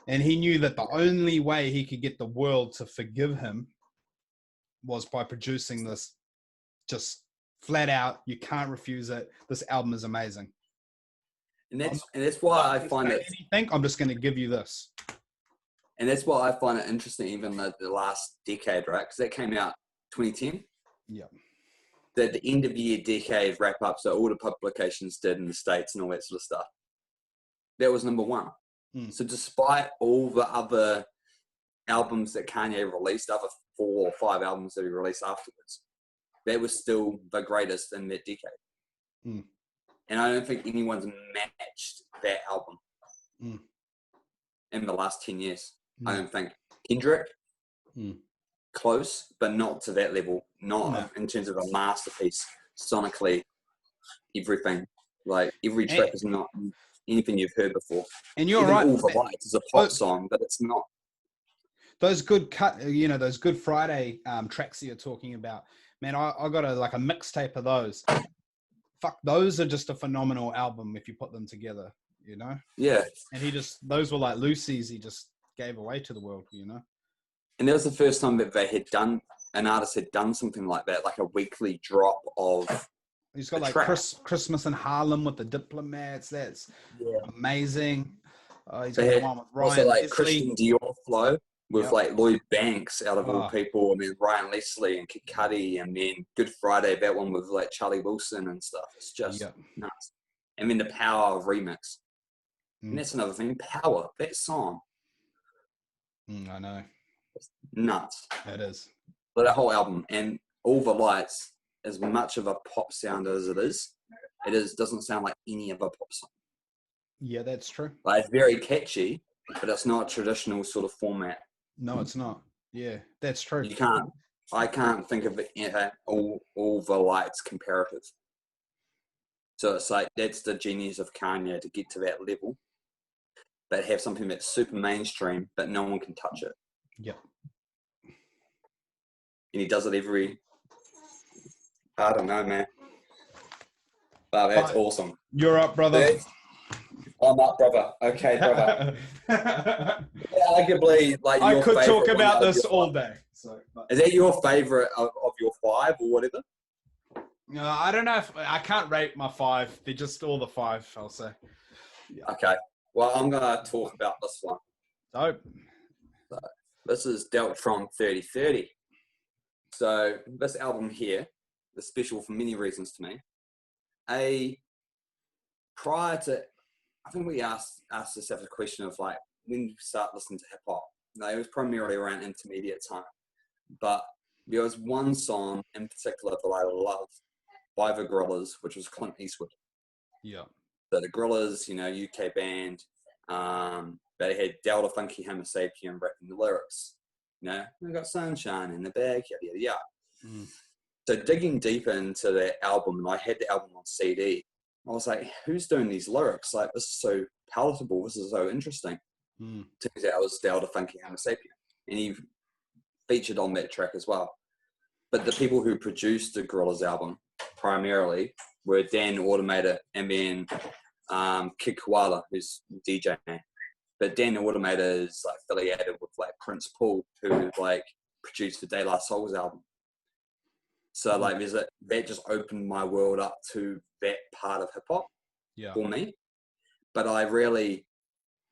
And he knew that the only way he could get the world to forgive him was by producing this just flat out, you can't refuse it. This album is amazing. And that's why I find it. I'm just going to give you this. And that's why I find it interesting, even the last decade, right? Because that came out 2010. Yeah. The end of year decade wrap up, so all the publications did in the States and all that sort of stuff. That was number one. So despite all the other albums that Kanye released, other 4 or 5 albums that he released afterwards, that was still the greatest in that decade. Mm. And I don't think anyone's matched that album in the last 10 years. I don't think. Kendrick, close, but not to that level. Not in terms of a masterpiece. Sonically, everything. Like, every track is not anything you've heard before. And you're even right. All the Lights is a pop song, but it's not. Those good those Good Friday tracks that you're talking about, man, I got a mixtape of those. Fuck, those are just a phenomenal album if you put them together, you know? Yeah. And those were like Lucy's he just gave away to the world, you know? And that was the first time that an artist had done something like that, like a weekly drop of. He's got like Christmas in Harlem with the Diplomats. That's amazing. He's got the one with Ryan also, like, Leslie. Christian Dior flow with like Lloyd Banks out of all people, and then Ryan Leslie and Kid Cudi, and then Good Friday, that one with like Charlie Wilson and stuff. It's just nuts. And then the power of remix. And that's another thing. Power, that song. I know. It's nuts. It is. But that whole album and All the Lights, as much of a pop sound as it doesn't sound like any other pop song. Yeah, that's true. Like, it's very catchy, but it's not a traditional sort of format. No, it's not. Yeah, that's true. I can't think of all the Lights comparative. So it's like, that's the genius of Kanye to get to that level, but have something that's super mainstream, but no one can touch it. Yep. And he does it I don't know, man. But that's awesome. You're up, brother. I'm up, brother. Okay, brother. Arguably, like, I could talk about this all day. So, is that your favorite of your 5 or whatever? No, I don't know if I can't rate my 5. They're just all the 5, I'll say. Yeah. Okay. Well, I'm gonna talk about this one. Dope. So, this is Deltron 3030. So this album here is special for many reasons to me. Prior to, I think we asked ourselves a question of like, when did you start listening to hip hop? No, it was primarily around intermediate time. But there was one song in particular that I loved by the Gorillaz, which was Clint Eastwood. Yeah. So the Gorillaz, UK band, they had Delta Funky Homo Sapien rapping the lyrics. We got sunshine in the bag, yada, yada, yada. So digging deeper into that album, and I had the album on CD, I was like, who's doing these lyrics? Like, this is so palatable. This is so interesting. Turns out it was Delta Funky Homo Sapien. And he featured on that track as well. But the people who produced the Gorillaz album primarily were Dan Automator and then Kid Koala, who's DJ. But Dan Automator is like affiliated with like Prince Paul, who like produced the De La Soul's album. So like that just opened my world up to that part of hip hop for me. But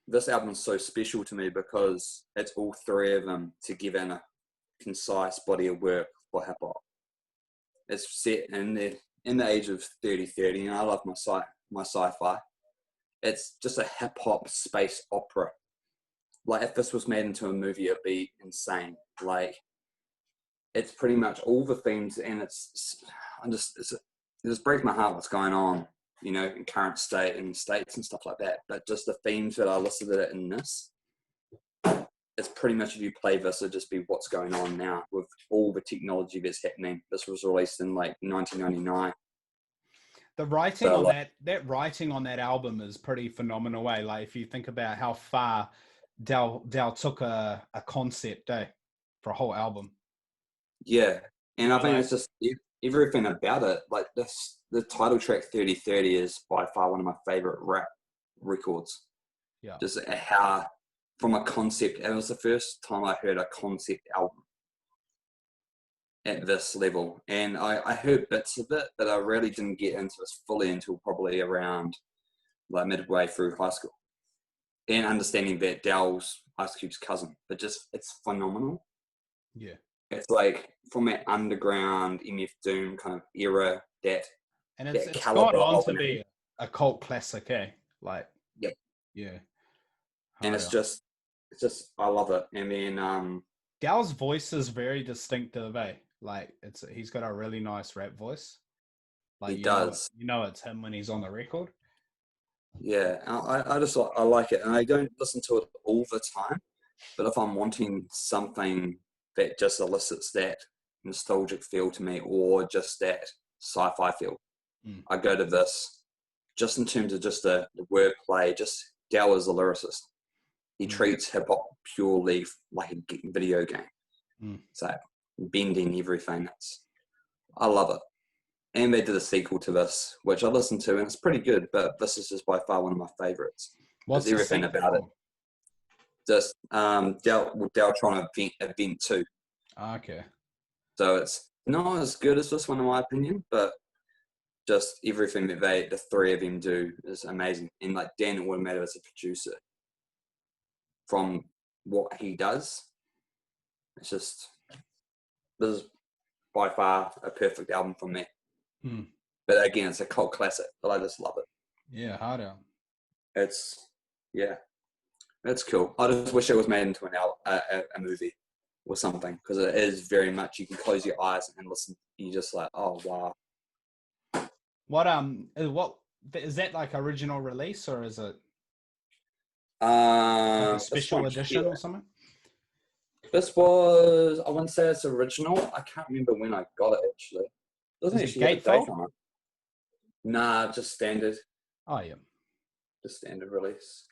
this album is so special to me because it's all 3 of them together in a concise body of work for hip hop. It's set in the age of 3030, and I love my sci-fi. It's just a hip hop space opera. Like, if this was made into a movie, it'd be insane. Like, it's pretty much all the themes, and it just breaks my heart what's going on, in current state and states and stuff like that. But just the themes that I listed in this, it's pretty much, if you play this, it'd just be what's going on now with all the technology that's happening. This was released in like 1999. The writing that writing on that album is pretty phenomenal. Like, if you think about how far Dal took a concept for a whole album. Yeah, and I think it's just everything about it. Like the title track 3030 is by far one of my favorite rap records. Yeah, just how from a concept, it was the first time I heard a concept album at this level, and I heard bits of it, but I really didn't get into this fully until probably around like midway through high school, and understanding that Dal's Ice Cube's cousin. But just, it's phenomenal. Yeah, it's like from that underground MF Doom kind of era, and it's gone on to be a cult classic, like. Yep. Yeah, and it's just I love it. And then Dal's voice is very distinctive, Like he's got a really nice rap voice. Like He does. It's him when he's on the record. Yeah, I just I like it, and I don't listen to it all the time. But if I'm wanting something that just elicits that nostalgic feel to me, or just that sci-fi feel, I go to this. Just in terms of just the wordplay, just Dell is a lyricist. He treats hip hop purely like a video game. So bending everything. I love it. And they did a sequel to this, which I listened to, and it's pretty good. But this is just by far one of my favorites. What's everything about it? Just Dell trying to event too. Okay. So it's not as good as this one, in my opinion, but just everything that the three of them do is amazing. And like Dan Automated as a producer, from what he does, it's just, this is by far a perfect album for me. But again, it's a cult classic, but I just love it. Yeah, hard out. It's cool. I just wish it was made into a movie or something, because it is very much, you can close your eyes and listen, and you're just like, oh wow. What is that, like original release, or is it like a special edition or something? This was, I wouldn't say it's original. I can't remember when I got it actually. Doesn't actually have a date on it. Nah, just standard. Oh yeah. Just standard release.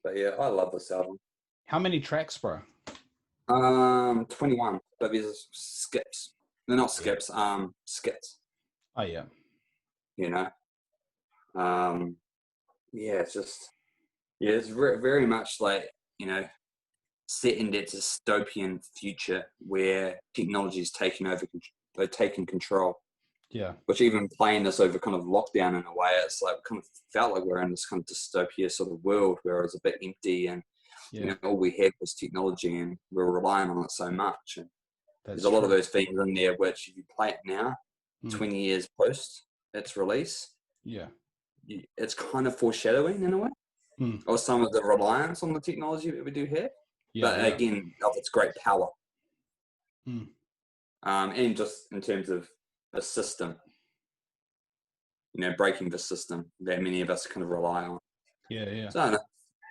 But yeah, I love this album. How many tracks, bro? 21. But there's skips. They're not skips, skits. Oh yeah. You know? Yeah, it's just, yeah, it's very much like, you know, set in that dystopian future where technology is taking control. Yeah. Which, even playing this over kind of lockdown in a way, it's like kind of felt like we're in this kind of dystopia sort of world where it's a bit empty, and you know, all we had was technology and we're relying on it so much. And there's a lot of those things in there which, if you play it now, 20 years post its release, it's kind of foreshadowing in a way of some of the reliance on the technology that we do have. But again, of its great power. And just in terms of the system, you know, breaking the system that many of us kind of rely on. Yeah. So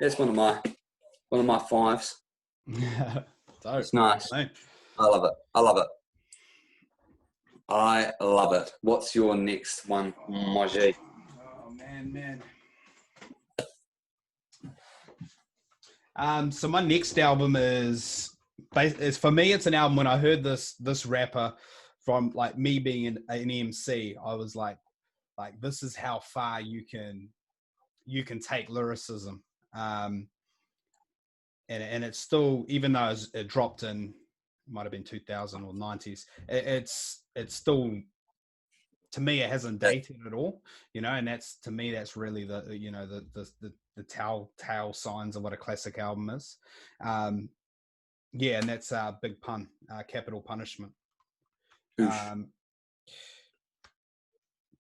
that's one of my fives. It's nice. I love it. I love it. What's your next one, Moji? Oh man. So my next album is for me, it's an album. When I heard this rapper, from like me being an MC, I was like this is how far you can take lyricism, and it's still, even though it dropped in, might have been 2000 or 90s, it's still, to me, it hasn't dated at all, you know. And to me that's really the, you know, the telltale signs of what a classic album is. And that's Big Pun, Capital Punishment.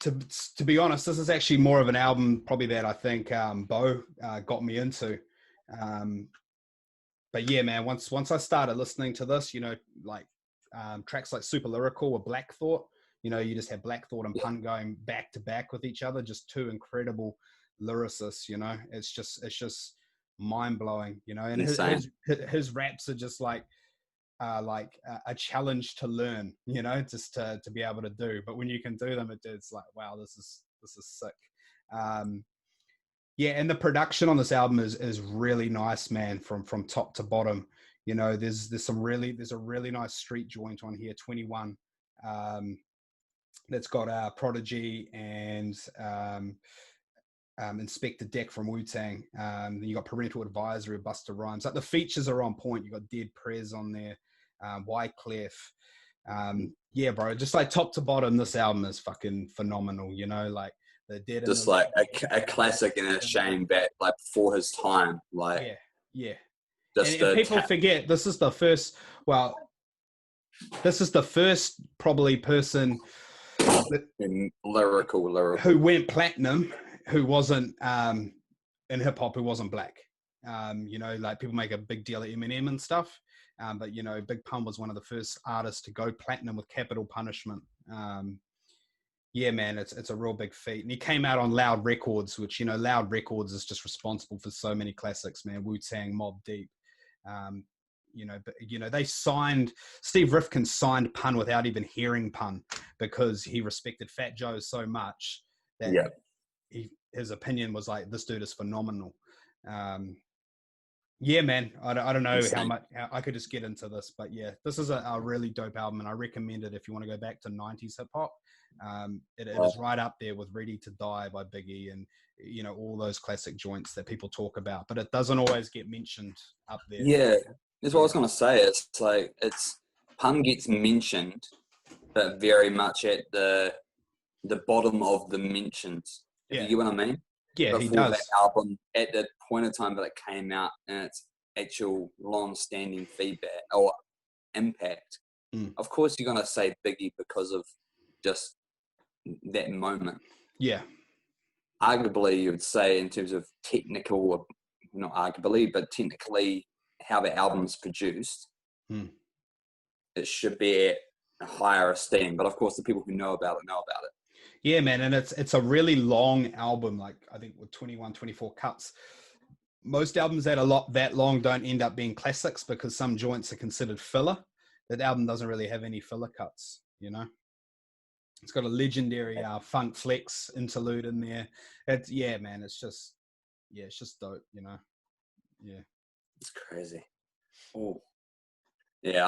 To be honest, this is actually more of an album probably that I think Bo got me into. But yeah, man, once I started listening to this, you know, like tracks like Super Lyrical or Black Thought, you know, you just have Black Thought and Pun going back to back with each other, just two incredible lyricists, you know. It's just mind blowing, you know. And his raps are just like a challenge to learn, you know, just to be able to do. But when you can do them, it's like, wow, this is sick. And the production on this album is really nice, man, from top to bottom. You know, there's a really nice street joint on here, 21, that's got Prodigy and Inspector Deck from Wu-Tang. You got Parental Advisory of Busta Rhymes. Like, the features are on point. You got Dead Prez on there, Wyclef. Yeah, bro, just like top to bottom, this album is fucking phenomenal. You know, like the Dead. Just like a classic and a shame back, like before his time. Like yeah. Just and people forget this is the first. Well, this is the first probably person in lyrical who went platinum, who wasn't in hip hop, who wasn't black. You know, like people make a big deal of Eminem and stuff. But you know, Big Pun was one of the first artists to go platinum with Capital Punishment. Yeah, man, it's a real big feat. And he came out on Loud Records, which, you know, Loud Records is just responsible for so many classics, man. Wu-Tang, Mobb Deep. You know, but you know, Steve Rifkin signed Pun without even hearing Pun, because he respected Fat Joe so much that his opinion was like, this dude is phenomenal. Yeah, man, I don't know how I could just get into this, but yeah, this is a really dope album, and I recommend it if you want to go back to 90s hip hop. It is right up there with Ready to Die by Biggie, and you know, all those classic joints that people talk about, but it doesn't always get mentioned up there. Yeah, that's what I was gonna say. It's like Pun gets mentioned, but very much at the bottom of the mentions. If you get what I mean? Yeah, before he does. that album, at the point of time that it came out and its actual long-standing feedback or impact, of course you're gonna say Biggie because of just that moment. Yeah. Arguably, you would say in terms of technical, not arguably, but technically how the album's produced, it should be at a higher esteem. But of course, the people who know about it know about it. Yeah, man, and it's a really long album, like I think with 21, 24 cuts. Most albums that are that long don't end up being classics because some joints are considered filler. That album doesn't really have any filler cuts, you know. It's got a legendary Funk Flex interlude in there. Yeah, man, it's just dope, you know. Yeah, it's crazy. Oh, yeah,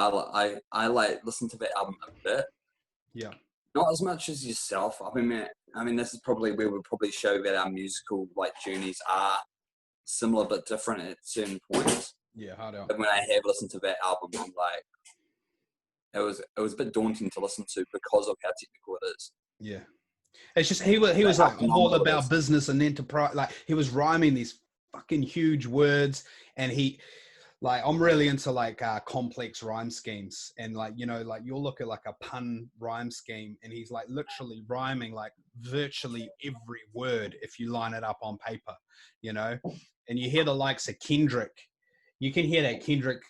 I like listen to the album a bit. Yeah. Not as much as yourself. I mean, this is probably where we'll probably show that our musical like journeys are similar but different at certain points. Yeah, hard out. But when I have listened to that album, I'm like, it was a bit daunting to listen to because of how technical it is. Yeah, it's just he was like all about business and enterprise. Like he was rhyming these fucking huge words, and I'm really into like complex rhyme schemes, and like, you know, like you'll look at like a Pun rhyme scheme and he's like literally rhyming like virtually every word if you line it up on paper, you know. And you hear the likes of Kendrick, you can hear that Kendrick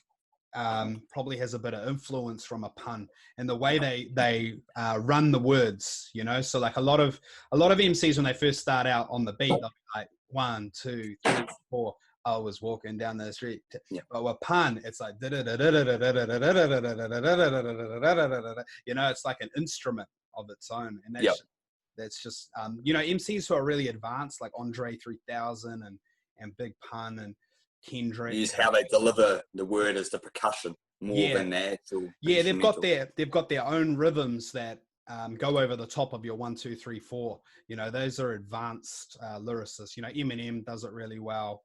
probably has a bit of influence from a Pun, and the way they run the words, you know. So like a lot of MCs when they first start out on the beat, they'll be like 1, 2, 3, 4. I was walking down the street. But with Pun, it's like, you know, it's like an instrument of its own. And that's just, you know, MCs who are really advanced, like Andre 3000 and Big Pun and Kendrick. Use how they deliver the word as the percussion more than the actual. Yeah, they've got their own rhythms that go over the top of your 1, 2, 3, 4. You know, those are advanced lyricists. You know, Eminem does it really well.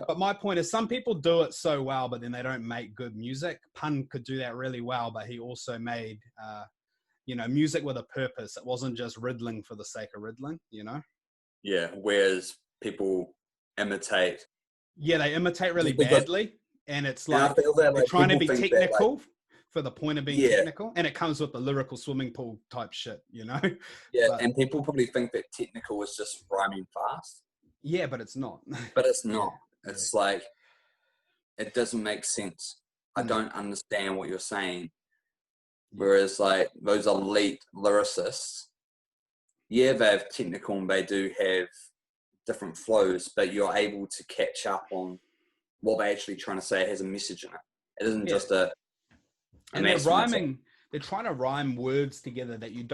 But my point is, some people do it so well, but then they don't make good music. Pun could do that really well, but he also made, you know, music with a purpose. It wasn't just riddling for the sake of riddling, you know? Yeah, whereas people imitate. Yeah, they imitate really badly, and it's like they're trying to be technical for the point of being technical, and it comes with the lyrical swimming pool type shit, you know? Yeah, and people probably think that technical is just rhyming fast. Yeah, but it's not. But it's not. It's like, it doesn't make sense. I don't understand what you're saying. Whereas like those elite lyricists, they have technical and they do have different flows, but you're able to catch up on what they're actually trying to say. It has a message in it. It isn't just a... And they're rhyming. They're trying to rhyme words together that you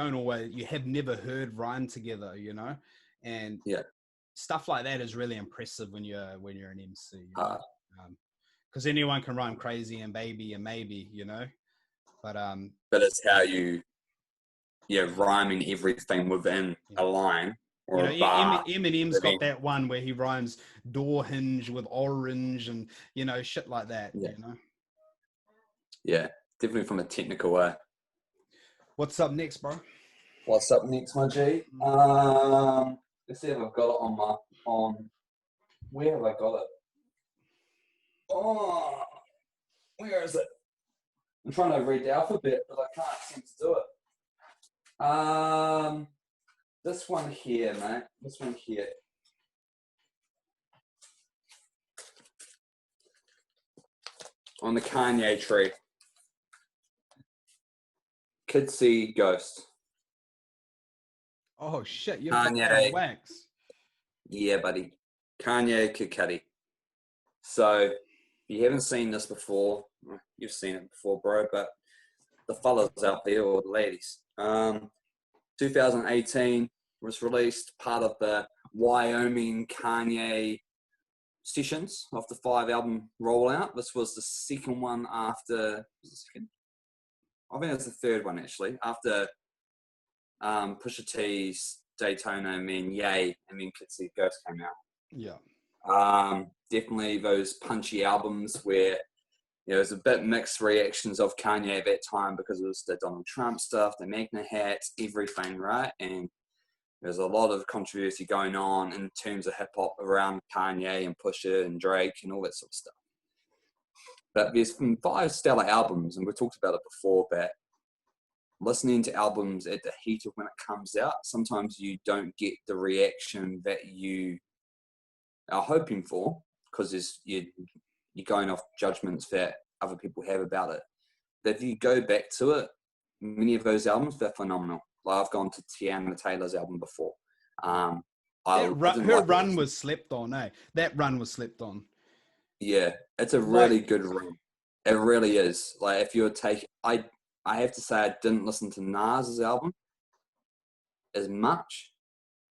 have never heard rhyme together, you know? And stuff like that is really impressive when you're an MC, because anyone can rhyme crazy and baby and maybe, you know, but it's how you rhyming everything within a line or a bar. Eminem's got that one where he rhymes door hinge with orange and, you know, shit like that. You know, definitely from a technical way. What's up next, bro? What's up next, my G? Let's see if I've got it where have I got it? Oh, where is it? I'm trying to read the alphabet, but I can't seem to do it. This one here, mate. This one here. on the Kanye tree. Kids See Ghost. Oh shit, you've got Kanye. wax. Yeah, buddy. Kanye, Kid Cudi. So, if you haven't seen this before, you've seen it before, bro, but the fellas out there, or the ladies. 2018 was released, part of the Wyoming Kanye sessions of the 5-album rollout. This was the second one after, was the second? I think it's the third one actually, after Pusha T's Daytona, and then Yay, and then Kids See Ghost came out. Yeah. Definitely those punchy albums where, there's a bit mixed reactions of Kanye at that time because it was the Donald Trump stuff, the Magna hats, everything, right? And there's a lot of controversy going on in terms of hip hop around Kanye and Pusha and Drake and all that sort of stuff. But there's 5 stellar albums, and we talked about it before, but listening to albums at the heat of when it comes out, sometimes you don't get the reaction that you are hoping for because you're going off judgments that other people have about it. But if you go back to it, many of those albums, they're phenomenal. Like I've gone to Tiana Taylor's album before. Her run was slept on, eh? That run was slept on. Yeah, it's a really good run. It really is. Like if you would take, I have to say I didn't listen to Nas's album as much.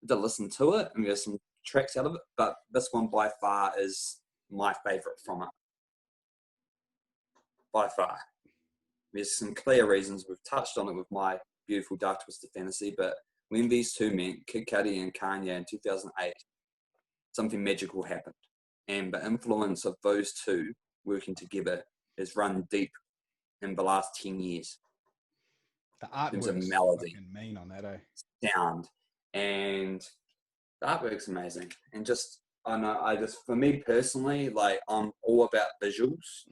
I did listen to it, and there's some tracks out of it, but this one by far is my favorite from it. By far. There's some clear reasons. We've touched on it with my beautiful Dark Twisted Fantasy, but when these two met, Kid Cudi and Kanye in 2008, something magical happened. And the influence of those two working together has run deep in the last 10 years. The artwork's fucking mean on that, eh? Sound. And the artwork's amazing. And just, for me personally, like, I'm all about visuals.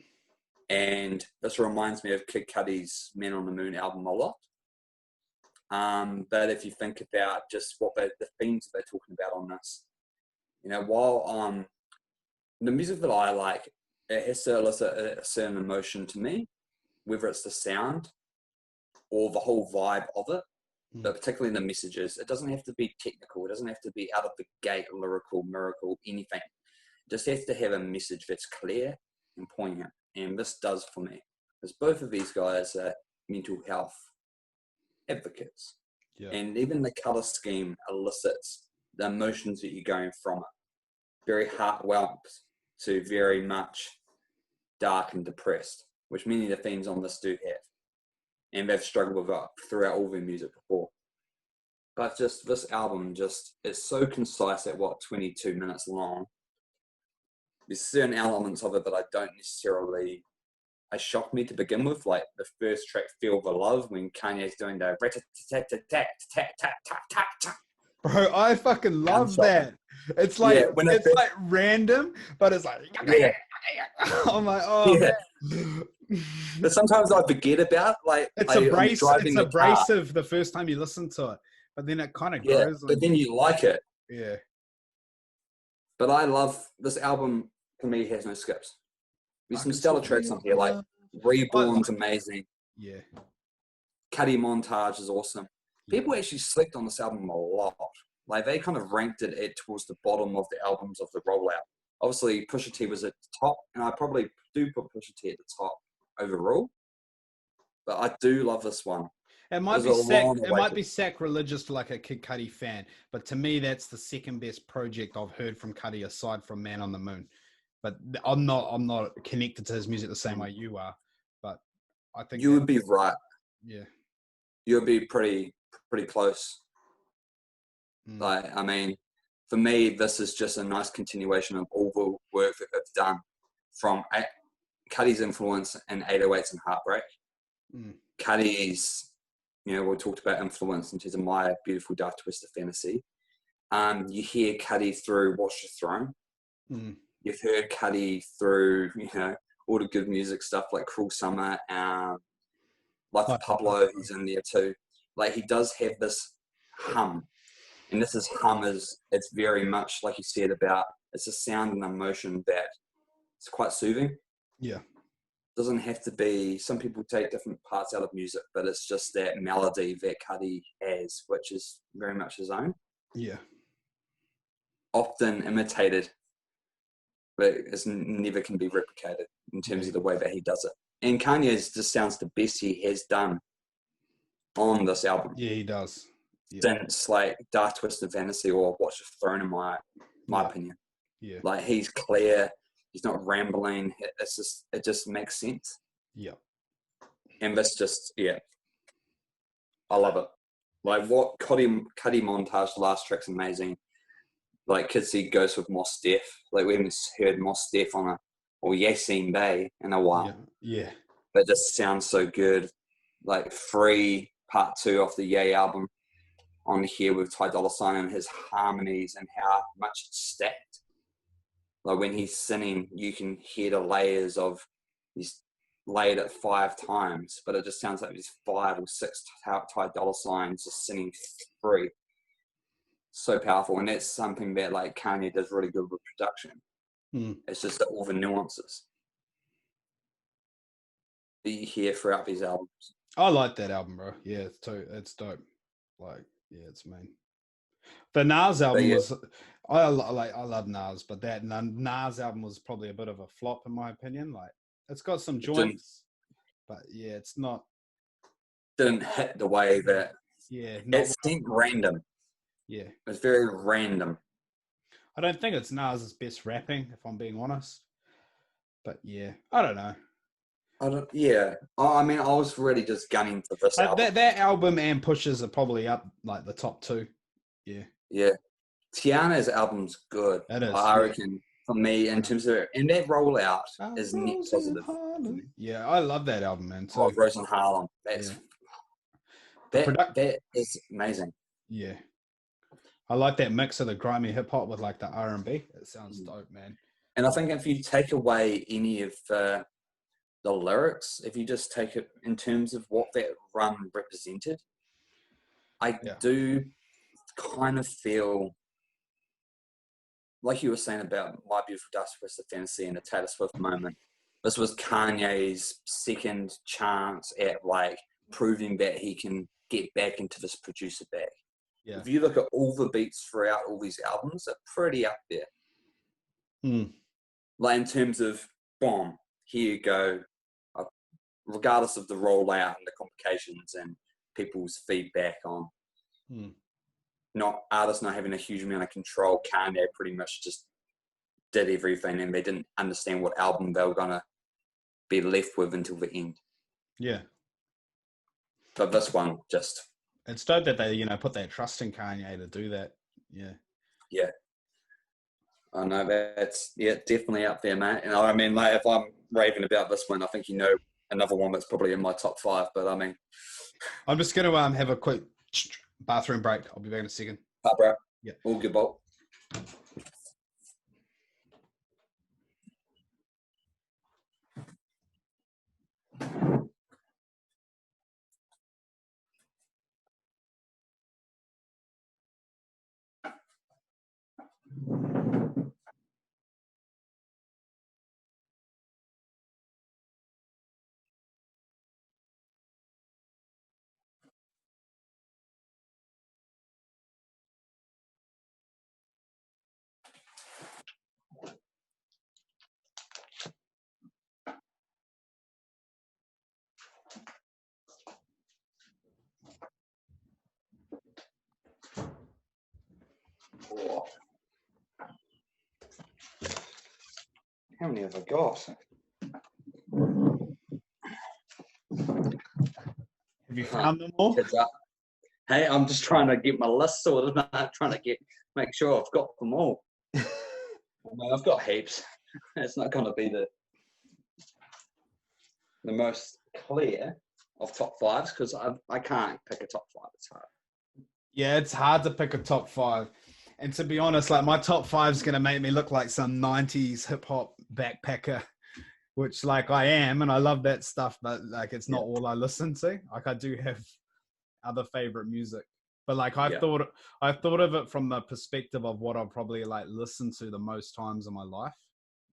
And this reminds me of Kid Cudi's Man on the Moon album a lot. But if you think about just what the themes they're talking about on this, while the music that I like, it has to elicit a certain emotion to me, whether it's the sound or the whole vibe of it, but particularly the messages. It doesn't have to be technical. It doesn't have to be out of the gate, lyrical, miracle, anything. It just has to have a message that's clear and poignant. And this does for me. Because both of these guys are mental health advocates. Yeah. And even the color scheme elicits the emotions that you're going from it. Very heartwarming to very much dark and depressed, which many of the themes on this do have. And they've struggled with it throughout all their music before. But just this album is so concise at 22 minutes long. There's certain elements of it that I don't necessarily, they shocked me to begin with, like the first track, Feel the Love, when Kanye's doing the rat-a-tat-tat-tat-tat-tat-tat-tat. Bro, I fucking love that. It's like, like random, but it's like, yeah. I'm like, oh, yeah. Man. But sometimes I forget about, like, it's abrasive the first time you listen to it, but then it kind of grows. But then you like it. Yeah. But I love this album. For me, has no skips. There's some stellar tracks on here, like Reborn's amazing. Yeah. Cudi Montage is awesome. People actually slept on this album a lot. Like they kind of ranked it towards the bottom of the albums of the rollout. Obviously, Pusha T was at the top, and I probably do put Pusha T at the top overall. But I do love this one. It might be sacrilegious to like a Kid Cudi fan, but to me, that's the second best project I've heard from Cudi aside from Man on the Moon. But I'm not connected to his music the same way you are. But I think you would be right. Yeah, you would be pretty close. Like, I mean, for me, this is just a nice continuation of all the work that they've done from Cudi's influence in 808s and Heartbreak. Cudi's, we talked about influence in terms of my beautiful Dark Twisted Fantasy. You hear Cudi through Watch the Throne. You've heard Cudi through, all the good music stuff like Cruel Summer, Life of Pablo, he's in there too. Like, he does have this hum. And this it's very much, like you said, about, it's a sound and emotion that it's quite soothing. Yeah. doesn't have to be. Some people take different parts out of music, but it's just that melody that Cuddy has, which is very much his own. Yeah. Often imitated, but it's never can be replicated in terms of the way that he does it. And Kanye's just sounds the best he has done on this album. Yeah, he does. Yeah. Since like Dark Twisted Fantasy or Watch the Throne, in my opinion. Yeah. Like he's clear, he's not rambling. It just makes sense. Yeah. And this just I love it. Like what Cuddy montage, the last track's amazing. Like Kids See Ghosts with Mos Def. Like we haven't heard Mos Def or Yassine Bey in a while. Yeah. But it just sounds so good. Like Free Part 2 off the Ye album on here with Ty Dolla $ign and his harmonies and how much it's stacked. Like when he's singing, you can hear the layers of, he's layered it 5 times, but it just sounds like there's 5 or 6 Ty Dolla $igns just singing free. So powerful. And that's something that like Kanye does really good with production. It's just all the nuances that you hear throughout these albums. I like that album, bro. Yeah, it's dope. Like, yeah, it's mean. The Nas album was, I love Nas, but that Nas album was probably a bit of a flop in my opinion. Like, it's got some joints, but yeah, it's not. Didn't hit the way that. Yeah, it seemed random. Yeah, it was very random. I don't think it's Nas's best rapping, if I'm being honest. But yeah, I don't know. I mean, I was really just gunning for this album. That album and Pushes are probably up like the top 2. Yeah. Yeah. Tiana's album's good. It is. I reckon for me in terms of, and that rollout is net positive. Yeah, I love that album, man. So, Rose in Harlem. That is amazing. Yeah. I like that mix of the grimy hip hop with like the R&B. It sounds dope, man. And I think if you take away any of the lyrics, if you just take it in terms of what that run represented, I do kind of feel like you were saying about My Beautiful Dark Twisted Fantasy and the Taylor Swift moment. This was Kanye's second chance at like proving that he can get back into this producer bag. Yeah. If you look at all the beats throughout all these albums, they're pretty up there. Like in terms of, boom, here you go. Regardless of the rollout and the complications and people's feedback on artists not having a huge amount of control, Kanye pretty much just did everything and they didn't understand what album they were going to be left with until the end. Yeah. But this one just... It's dope that they, put that trust in Kanye to do that. Yeah. Yeah. I know that's, definitely up there, mate. And I mean, like, if I'm raving about this one, I think another one that's probably in my top 5, but I mean... I'm just going to have a quick bathroom break. I'll be back in a second. Bro. Yeah. All good, Bolt. How many have I got? Have you found them all? Hey, I'm just trying to get my list sorted. I'm trying to make sure I've got them all. I've got heaps. It's not going to be the most clear of top 5s because I can't pick a top 5. It's hard. Yeah, it's hard to pick a top 5. And to be honest, like my top 5 is going to make me look like some 90s hip hop backpacker, which like I am, and I love that stuff, but like it's not all I listen to. Like I do have other favorite music, but like I've thought of it from the perspective of what I'll probably like listen to the most times in my life.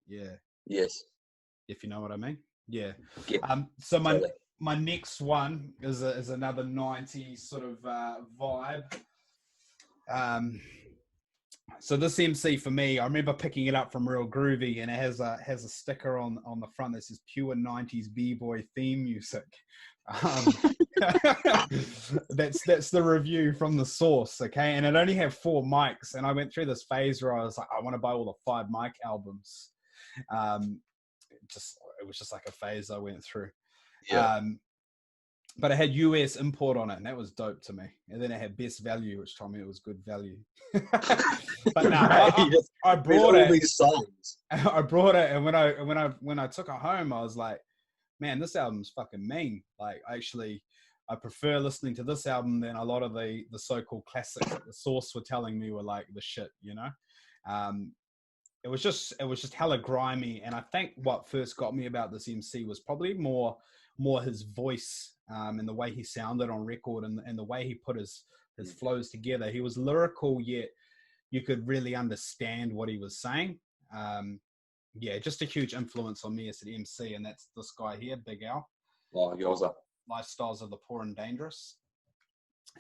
Yeah. Yes. If you know what I mean. Yeah. Yeah. So my next one is another 90s sort of vibe. So this MC for me, I remember picking it up from Real Groovy, and it has a sticker on the front that says "Pure 90s B-boy theme music." That's the review from the source, okay? And it only had 4 mics, and I went through this phase where I was like, I want to buy all the 5 mic albums. It was just like a phase I went through. Yeah. But it had US import on it, and that was dope to me. And then it had best value, which told me it was good value. But no, I brought it. All these songs. I brought it, and when I took it home, I was like, man, this album's fucking mean. Like, actually, I prefer listening to this album than a lot of the so-called classics that the source were telling me were like the shit, you know. It was just hella grimy, and I think what first got me about this MC was probably more his voice, and the way he sounded on record, and the way he put his flows together. He was lyrical, yet you could really understand what he was saying. Yeah, just a huge influence on me as an MC, and that's this guy here, Big Al. Oh, yours up. Lifestyles of the Poor and Dangerous.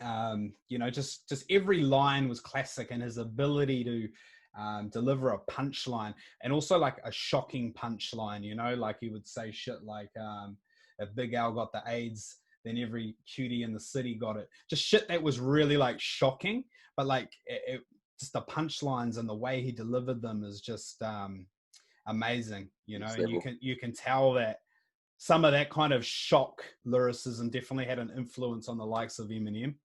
You know, just every line was classic, and his ability to deliver a punchline, and also like a shocking punchline, you know, like he would say shit like, if Big Al got the AIDS, then every cutie in the city got it. Just shit that was really like shocking, but like it just the punchlines and the way he delivered them is just amazing, you know. And you can tell that some of that kind of shock lyricism definitely had an influence on the likes of Eminem.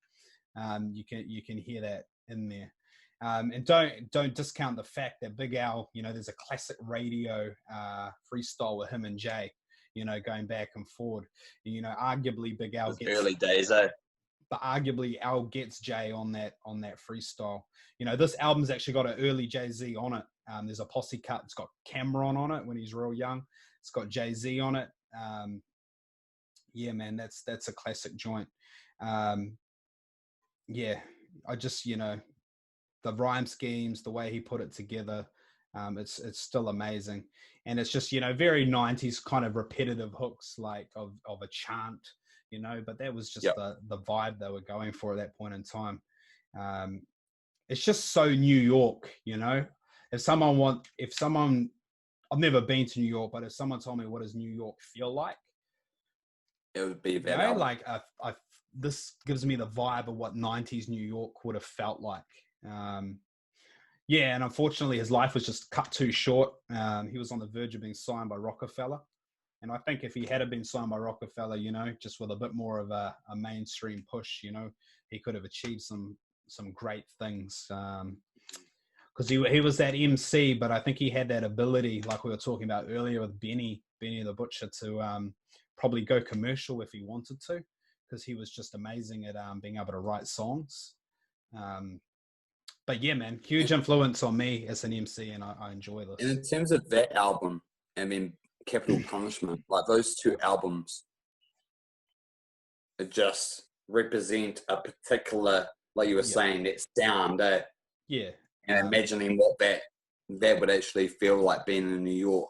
You can hear that in there. And don't discount the fact that Big Al, you know, there's a classic radio freestyle with him and Jay, you know, going back and forward. You know, arguably Big Al gets early days, eh? But arguably Al gets Jay on that freestyle. You know, this album's actually got an early Jay-Z on it. There's a posse cut. It's got Cameron on it when he's real young. It's got Jay-Z on it. Yeah, man, that's a classic joint. Yeah, I just, you know, the rhyme schemes, the way he put it together, it's still amazing. And it's just, you know, very 90s kind of repetitive hooks, like of a chant, you know, but that was just the vibe they were going for at that point in time. It's just so New York, you know. I've never been to New York, but if someone told me what does New York feel like, it would be that. You know, like this gives me the vibe of what 90s New York would have felt like. Yeah, and unfortunately his life was just cut too short. He was on the verge of being signed by Rockefeller. And I think if he had been signed by Rockefeller, you know, just with a bit more of a mainstream push, you know, he could have achieved some great things. Because he was that MC, but I think he had that ability, like we were talking about earlier with Benny the Butcher, to probably go commercial if he wanted to, because he was just amazing at being able to write songs. But yeah, man, huge influence on me as an MC, and I enjoy this. And in terms of that album, I mean, Capital Punishment, like those two albums, it just represent a particular, like you were saying, that sound. Yeah. And imagining what that would actually feel like being in New York.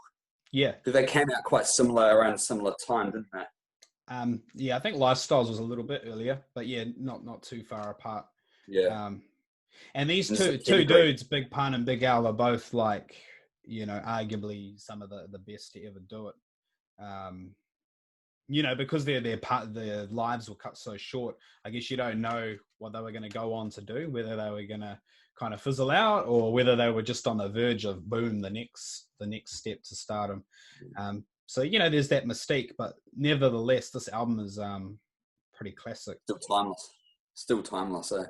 Yeah. Because they came out quite similar around a similar time, didn't they? Yeah, I think Lifestyles was a little bit earlier, but yeah, not too far apart. Yeah. And these two dudes, Big Pun and Big Al, are both like, you know, arguably some of the best to ever do it. You know, because their lives were cut so short, I guess you don't know what they were going to go on to do, whether they were going to kind of fizzle out or whether they were just on the verge of boom, the next step to stardom. So, you know, there's that mystique, but nevertheless, this album is pretty classic. Still timeless, eh?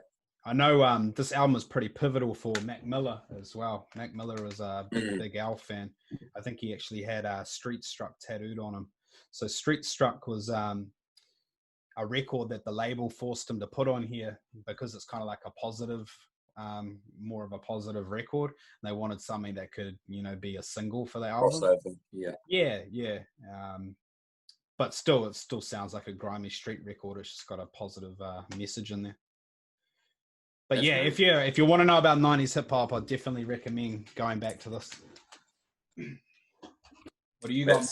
I know this album is pretty pivotal for Mac Miller as well. Mac Miller is a big Al fan. I think he actually had Street Struck tattooed on him. So Street Struck was a record that the label forced him to put on here because it's kind of like a positive, more of a positive record. They wanted something that could, you know, be a single for the album. Crossover, yeah. Yeah. But still, it still sounds like a grimy street record. It's just got a positive message in there. But that's great. If you want to know about 90s hip hop, I definitely recommend going back to this. What do you got?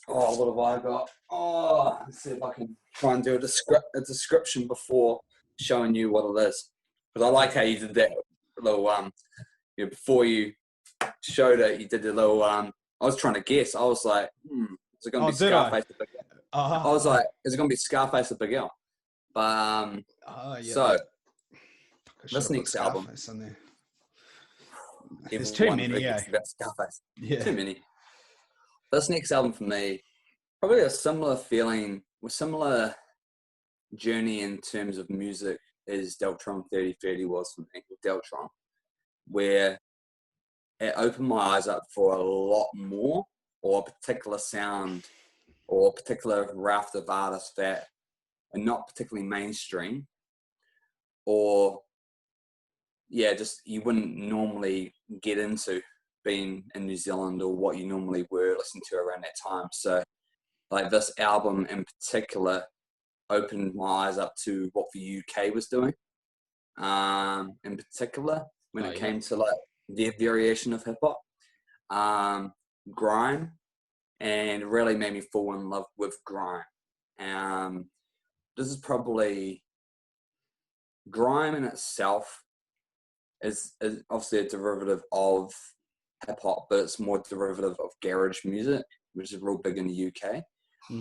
Oh, what have I got? Oh, let's see if I can try and do a description before showing you what it is. Because I like how you did that little before you showed it, you did a little I was trying to guess. I was like, is it gonna be Scarface or Big L? I was like, is it gonna be Scarface or Big L? But so this next album. There's too many, yeah. Scarface. Yeah. Too many. This next album for me, probably a similar feeling, a similar journey in terms of music as Deltron 3030 was for me with Deltron, where it opened my eyes up for a lot more, or a particular sound, or a particular raft of artists that are not particularly mainstream, or just you wouldn't normally get into being in New Zealand, or what you normally were listening to around that time. So like this album in particular opened my eyes up to what the UK was doing, in particular when it came to like their variation of hip hop, grime, and really made me fall in love with grime. This is probably grime in itself is obviously a derivative of hip hop, but it's more derivative of garage music, which is real big in the UK.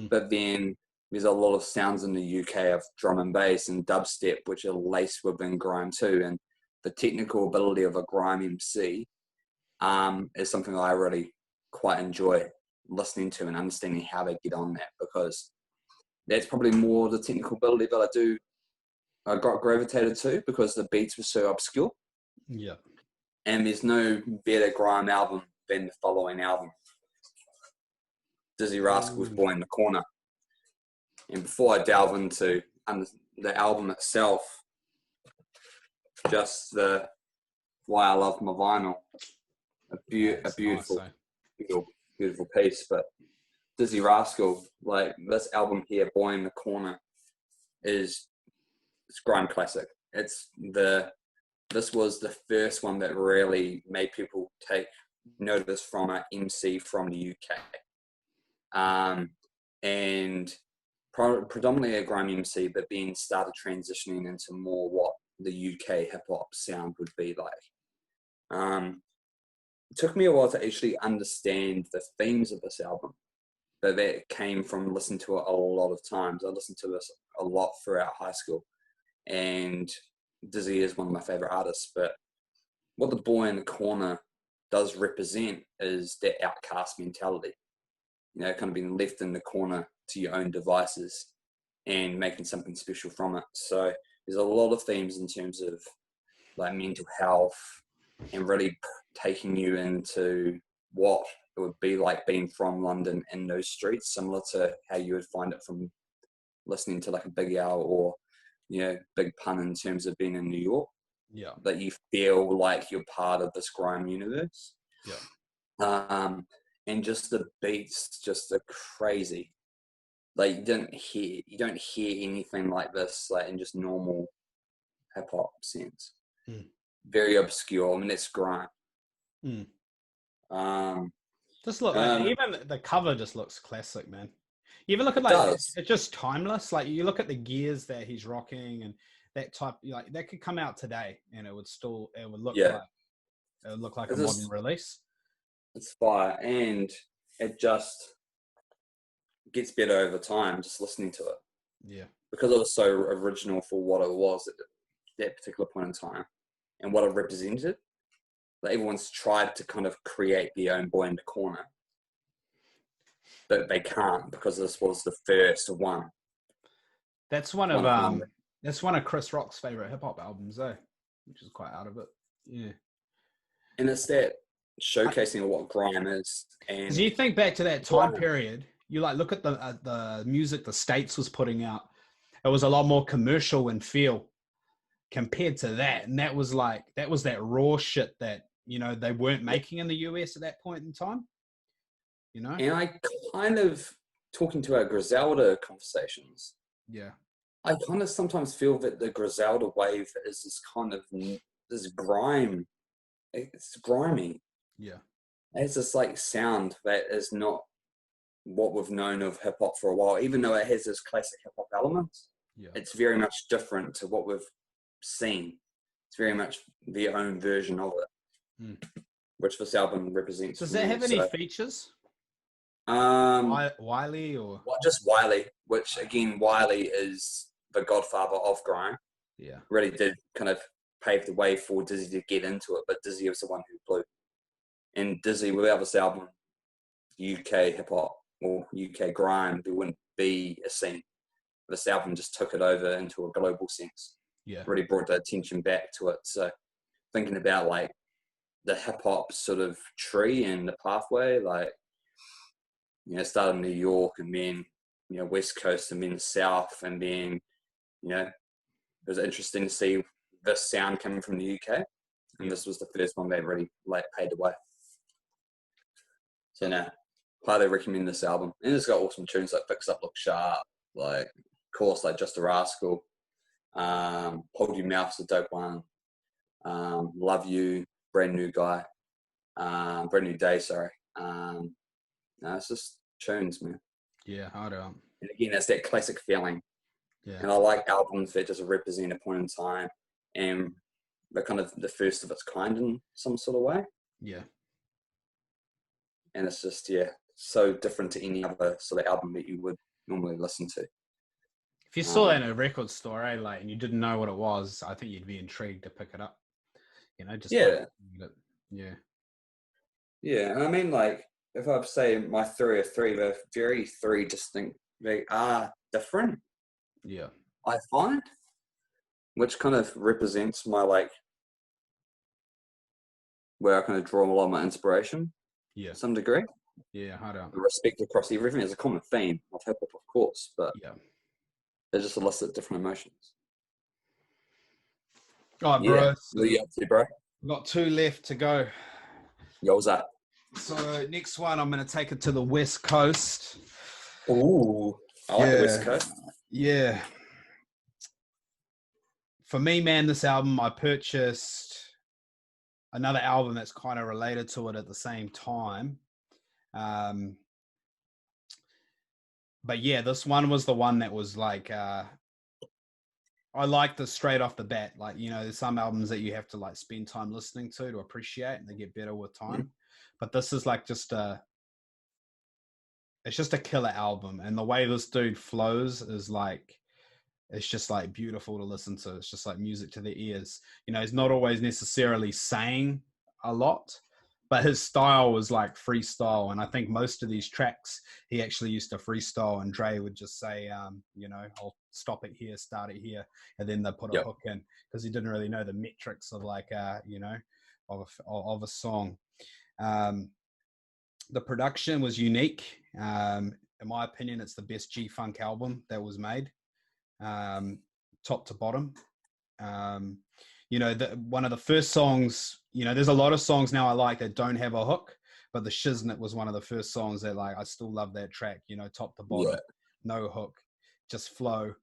But then there's a lot of sounds in the UK of drum and bass and dubstep, which are laced within grime too. And the technical ability of a grime MC is something I really quite enjoy listening to and understanding how they get on that, because that's probably more the technical ability that I got gravitated to, because the beats were so obscure. Yeah. And there's no better grime album than the following album, Dizzy Rascal's Boy in the Corner. And before I delve into the album itself, just why I love my vinyl, a beautiful, nice, beautiful piece. But Dizzy Rascal, like this album here, Boy in the Corner, it's grime classic. This was the first one that really made people take notice from an MC from the UK. And predominantly a grime MC, but then started transitioning into more what the UK hip hop sound would be like. It took me a while to actually understand the themes of this album, but that came from listening to it a lot of times. I listened to this a lot throughout high school, and Dizzy is one of my favorite artists. But what the Boy in the Corner does represent is that outcast mentality, kind of being left in the corner to your own devices and making something special from it. So there's a lot of themes in terms of like mental health, and really taking you into what it would be like being from London in those streets, similar to how you would find it from listening to like a Big L or Big Pun in terms of being in New York. Yeah. That you feel like you're part of this grime universe. Yeah. And just the beats just are crazy. Like you don't hear anything like this like in just normal hip hop sense. Very obscure. I mean, it's grime. Just look like even the cover just looks classic, man. You even look at like it's just timeless. Like you look at the gears that he's rocking and that type, like that could come out today and it would look like a modern release. It's fire, and it just gets better over time just listening to it. Yeah. Because it was so original for what it was at that particular point in time and what it represented. Like everyone's tried to kind of create their own Boy in the Corner, but they can't because this was the first one. That's one of Chris Rock's favorite hip hop albums, though, which is quite out of it. Yeah. And it's that showcasing of what grime is. And you think back to that time period, you like look at the music the States was putting out. It was a lot more commercial in feel compared to that, and that was that raw shit that they weren't making in the US at that point in time. And I kind of talking to our Griselda conversations. Yeah. I kind of sometimes feel that the Griselda wave is this kind of this grime. It's grimy. Yeah. It's this like sound that is not what we've known of hip hop for a while, even though it has those classic hip hop elements. Yeah. It's very much different to what we've seen. It's very much their own version of it, which this album represents. Does that have any features? Wiley or just Wiley, which again, Wiley is the godfather of grime. Yeah, really did kind of pave the way for Dizzy to get into it, but Dizzy was the one who blew. And Dizzy, without this album, UK hip hop or UK grime, there wouldn't be a scene. This album just took it over into a global sense. Yeah, really brought the attention back to it. So thinking about like the hip hop sort of tree and the pathway, like, you know, started in New York and then, you know, West Coast and then the South, and then, you know, it was interesting to see this sound coming from the UK, and this was the first one that really like paid the way. So now, highly recommend this album, and it's got awesome tunes like "Fix Up, Look Sharp," like of course like "Just a Rascal," "Hold Your Mouth's" a dope one, "Love You," "Brand New Guy," "Brand New Day," sorry. No, it's just tunes, man. Yeah, I don't. And again, it's that classic feeling. Yeah. And I like albums that just represent a point in time, and they're kind of the first of its kind in some sort of way. Yeah. And it's just, yeah, so different to any other sort of album that you would normally listen to. If you saw that in a record store, like, and you didn't know what it was, I think you'd be intrigued to pick it up. You know, just yeah, yeah. And I mean, like, if I say my three are three, they're very three distinct. They are different. Yeah, I find, which kind of represents my like where I kind of draw a lot of my inspiration. Yeah, to some degree. Yeah, I don't. Respect across everything is a common theme of hip hop, of course, but yeah, they just elicit different emotions. All right, bro. Yeah. What are you up to, bro? Got 2 left to go. Yo, what's that? So next one, I'm going to take it to the West Coast. Ooh, I like the West Coast. Yeah. For me, man, this album, I purchased another album that's kind of related to it at the same time. But yeah, this one was the one that was like, I liked this straight off the bat. Like, you know, there's some albums that you have to like spend time listening to appreciate, and they get better with time. Mm-hmm. But this is like it's just a killer album. And the way this dude flows is like, it's just like beautiful to listen to. It's just like music to the ears. You know, he's not always necessarily saying a lot, but his style was like freestyle. And I think most of these tracks, he actually used to freestyle, and Dre would just say, you know, I'll stop it here, start it here. And then they put a hook in, because he didn't really know the metrics of like, you know, of a song. The production was unique. In my opinion, it's the best G-Funk album that was made, top to bottom. You know, one of the first songs, you know, there's a lot of songs now I like that don't have a hook, but the Shiznit was one of the first songs that, like, I still love that track, you know, top to bottom, no hook, just flow.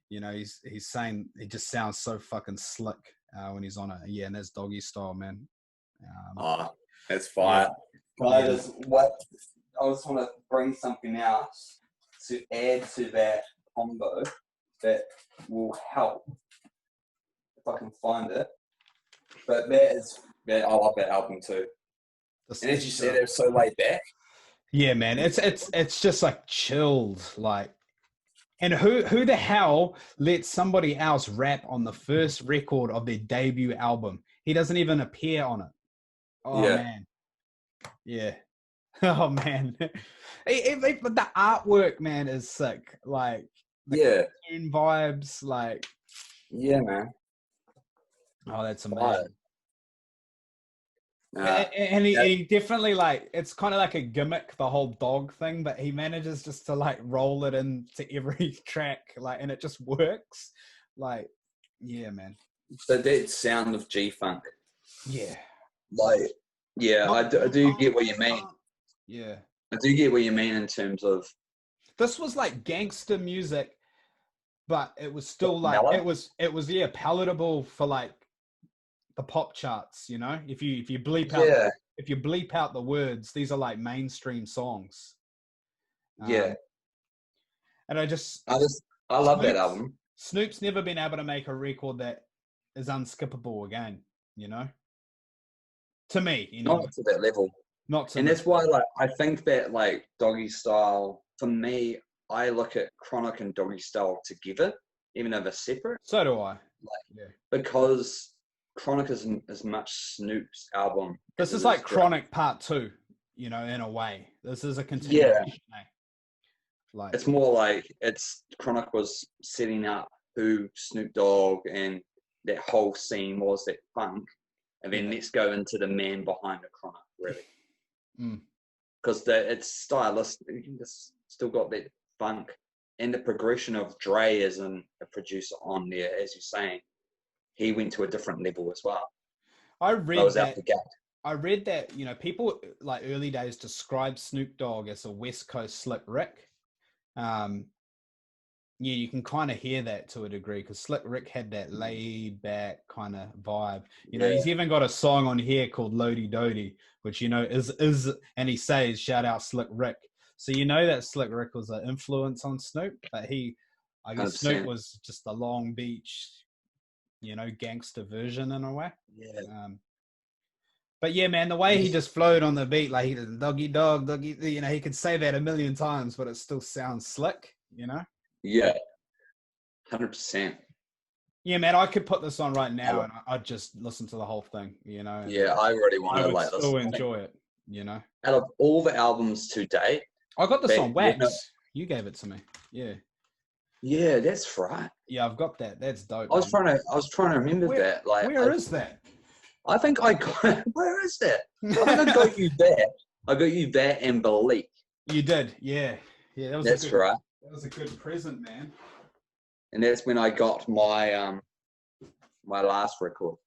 You know, he's saying, he just sounds so fucking slick when he's on it. Yeah, and that's Doggy Style, man. That's fire. I just want to bring something else to add to that combo that will help if I can find it. But I love that album too. And as you said, it was so laid back. Yeah, man, it's just like chilled, like. And who the hell lets somebody else rap on the first record of their debut album? He doesn't even appear on it. Oh man, yeah. Oh man, but the artwork, man, is sick. Like the cartoon vibes, like man. Oh, that's amazing. And he definitely, like, it's kind of like a gimmick, the whole dog thing, but he manages just to like roll it into every track, like, and it just works. Like, yeah, man. So that sound of G-Funk. Yeah. Like, yeah, I do get what you mean. Yeah. I do get what you mean in terms of. This was like gangster music, but it was still like, it was palatable for like the pop charts, you know. If you bleep out if you bleep out the words, these are like mainstream songs. And I love that album. Snoop's never been able to make a record that is unskippable again, you know? To me, you know? Not to that level. Not to and that's why, like, I think that, like, Doggy Style, for me, I look at Chronic and Doggy Style together, even though they're separate. So do I. Because Chronic is as much Snoop's album. This is like Chronic Part 2, you know, in a way. This is a continuation. Like, it's more like Chronic was setting up who Snoop Dogg and that whole scene was, that funk, and then let's go into the man behind the Chronic, really. Because it's stylistic, it's still got that funk, and the progression of Dre as a producer on there, as you're saying, he went to a different level as well. I read that, you know, people like early days described Snoop Dogg as a West Coast Slick Rick. Yeah, you can kind of hear that to a degree, because Slick Rick had that laid back kind of vibe. You know, he's even got a song on here called Lodi Dodi, which, you know, is and he says, shout out Slick Rick. So you know that Slick Rick was an influence on Snoop, but I guess 100%. Snoop was just the Long Beach, you know, gangster version in a way. But yeah, man, the way he just flowed on the beat, like he did doggy dog, doggy, you know, he could say that a million times, but it still sounds slick, you know? Yeah, 100%. Yeah, man, I could put this on right now and I'd just listen to the whole thing, you know? Yeah, I really want to like still enjoy it, you know? Out of all the albums to date, I got this on wax. You gave it to me. Yeah. Yeah, that's right. Yeah, I've got that. That's dope. I was trying to remember that. Like, where is that? I think I got. Where is that? I think I got you that. I got you that and Bleak. You did, yeah. Yeah, that's right. That was a good present, man. And that's when I got my my last record.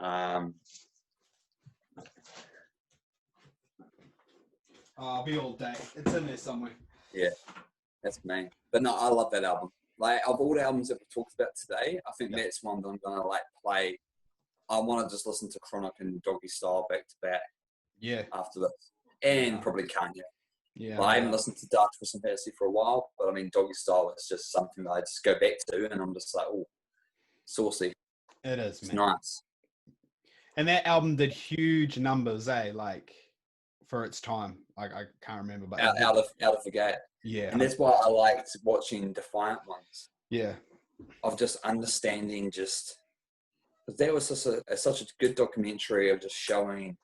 I'll be all day. It's in there somewhere. Yeah, that's me. But no, I love that album. Like, of all the albums that we talked about today, I think that's one that I'm gonna like play. I want to just listen to Chronic and Doggy Style back to back. Yeah. After this, and probably Kanye. Yeah. But I haven't listened to Dark Twisted Fantasy for a while, but I mean, Doggy Style is just something that I just go back to, and I'm just like, oh, saucy. It is, man. Nice. And that album did huge numbers, like for its time. Like, I can't remember, but out of the gate. Yeah. And that's why I liked watching Defiant Ones. Yeah. Of just understanding because that was such a good documentary of just showing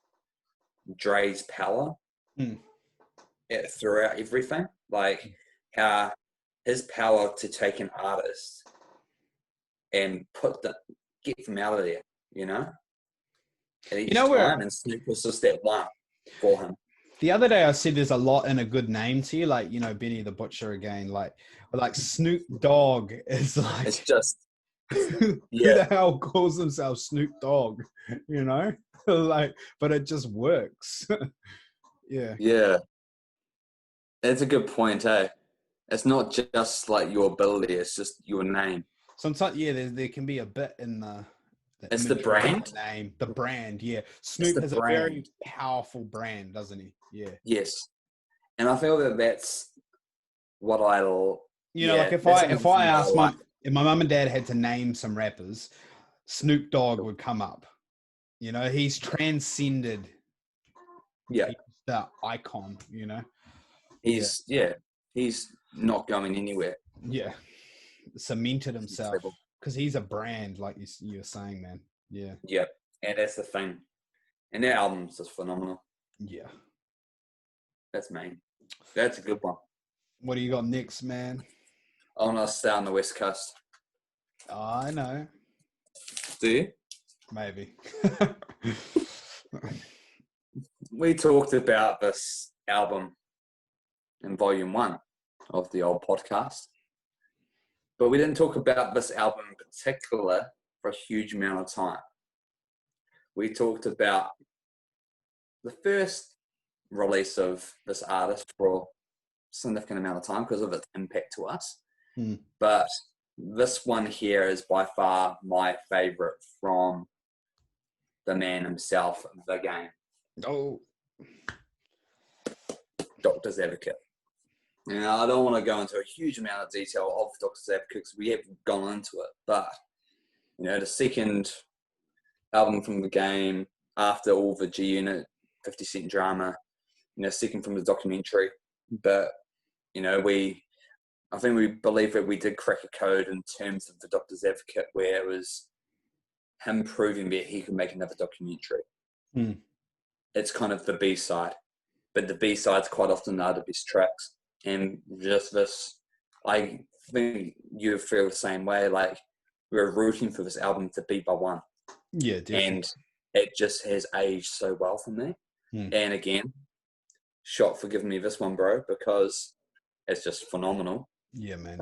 Dre's power throughout everything. Like, how his power to take an artist and get them out of there, you know? At each time, and Snoop was just that one for him. The other day I said there's a lot in a good name to you, like, you know, Benny the Butcher again, like Snoop Dogg is like, it's just who the hell calls himself Snoop Dogg, you know? Like, but it just works. Yeah, that's a good point, eh? It's not just like your ability, it's just your name. Sometimes there can be a bit in it's the brand name, the brand. Snoop has a very powerful brand, doesn't he? Yes, and I feel that's what like if I asked if my mum and dad had to name some rappers, Snoop Dogg would come up. You know, he's transcended. Yeah, he's the icon. You know, he's not going anywhere. Yeah, cemented himself because he's a brand, like you're saying, man. Yeah, and that's the thing. And their album's just phenomenal. Yeah, that's main. That's a good one. What do you got next, man? I want to stay on the West Coast. Oh, I know. Do you? Maybe. We talked about this album in volume 1 of the old podcast, but we didn't talk about this album in particular for a huge amount of time. We talked about the first release of this artist for a significant amount of time because of its impact to us. But this one here is by far my favorite from the man himself, The Game. Oh. Doctor's Advocate. You know, I don't want to go into a huge amount of detail of Doctor's Advocate because we have gone into it, but you know, the second album from the game after all the G Unit 50 Cent drama, you know, second from the documentary, but you know, I think we believe that we did crack a code in terms of the Doctor's Advocate, where it was him proving that he could make another documentary. Mm. It's kind of the B-side, but the B-sides quite often are the best tracks. And just this, I think you feel the same way. Like, we're rooting for this album to be by one. Yeah, definitely. And it just has aged so well for me. Mm. And again, shot for giving me this one, bro, because it's just phenomenal. Yeah, man.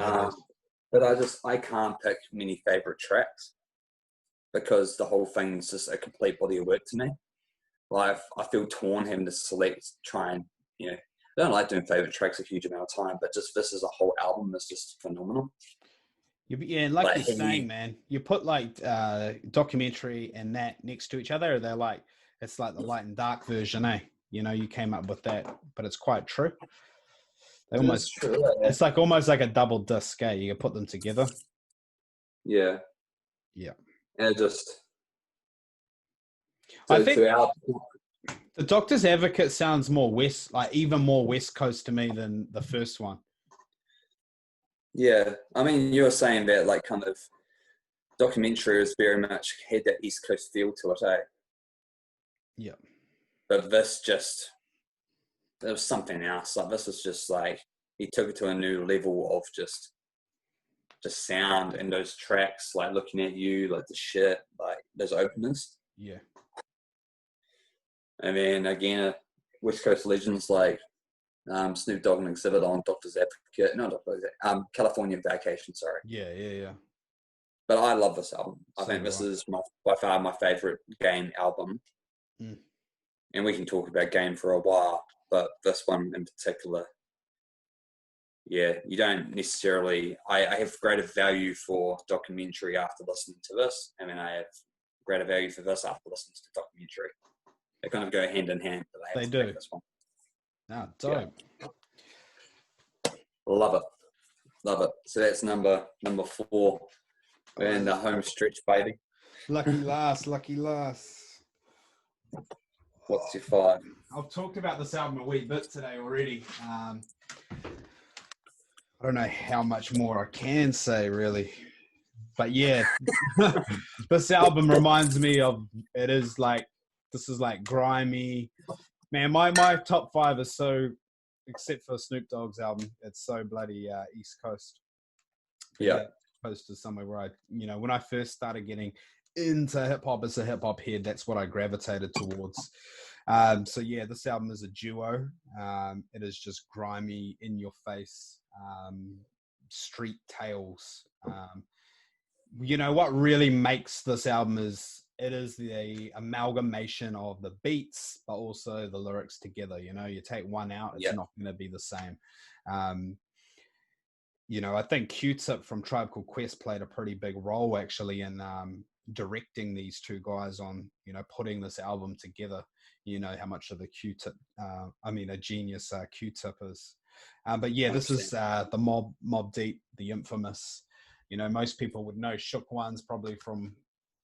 But I can't pick many favorite tracks because the whole thing's just a complete body of work to me. Like, I feel torn having to select, try and, you know, I don't like doing favorite tracks a huge amount of time, but just this as a whole album is just phenomenal. Yeah, like you're saying, man, you put like documentary and that next to each other, they're like, it's like the light and dark version, eh? You know, you came up with that, but it's quite true. They almost, true, yeah. It's like almost like a double disc, eh? You can put them together. Yeah. Yeah. And just, I think the Doctor's Advocate sounds more west, like even more West Coast to me than the first one. Yeah, I mean, you were saying that like kind of documentary is very much had that East Coast feel to it, eh? Yeah. But this just, there was something else. Like, this was just like, he took it to a new level of just sound and those tracks, like Looking at You, like the shit, like those openers. Yeah. And then again, West Coast legends like Snoop Dogg and Exhibit on Doctor's Advocate, not Doctor's Advocate, California Vacation, sorry. Yeah. But I love this album. I So think this is by far my favorite Game album. Mm. And we can talk about Game for a while, but this one in particular, yeah, you don't necessarily, I have greater value for documentary after listening to this. I mean, I have greater value for this after listening to documentary. They kind of go hand in hand, but I have to pick this one. Ah, dope. Yeah. Love it. So that's number 4. We're in the home stretch, baby. Lucky last. What's your 5? I've talked about this album a wee bit today already. I don't know how much more I can say, really. But yeah, this album reminds me of, this is like grimy. Man, my top 5 is so, except for Snoop Dogg's album, it's so bloody East Coast. Yeah. Coast is somewhere where when I first started getting into hip hop as a hip hop head, that's what I gravitated towards. So yeah, this album is a duo. It is just grimy, in your face, street tales. What really makes this album is it is the amalgamation of the beats, but also the lyrics together. You take one out, it's not going to be the same. I think Q-Tip from Tribe Called Quest played a pretty big role actually in directing these two guys on, putting this album together. You know how much of a Q-Tip, a genius Q-Tip is. But yeah, this is the Mobb Deep, the infamous. Most people would know Shook Ones probably from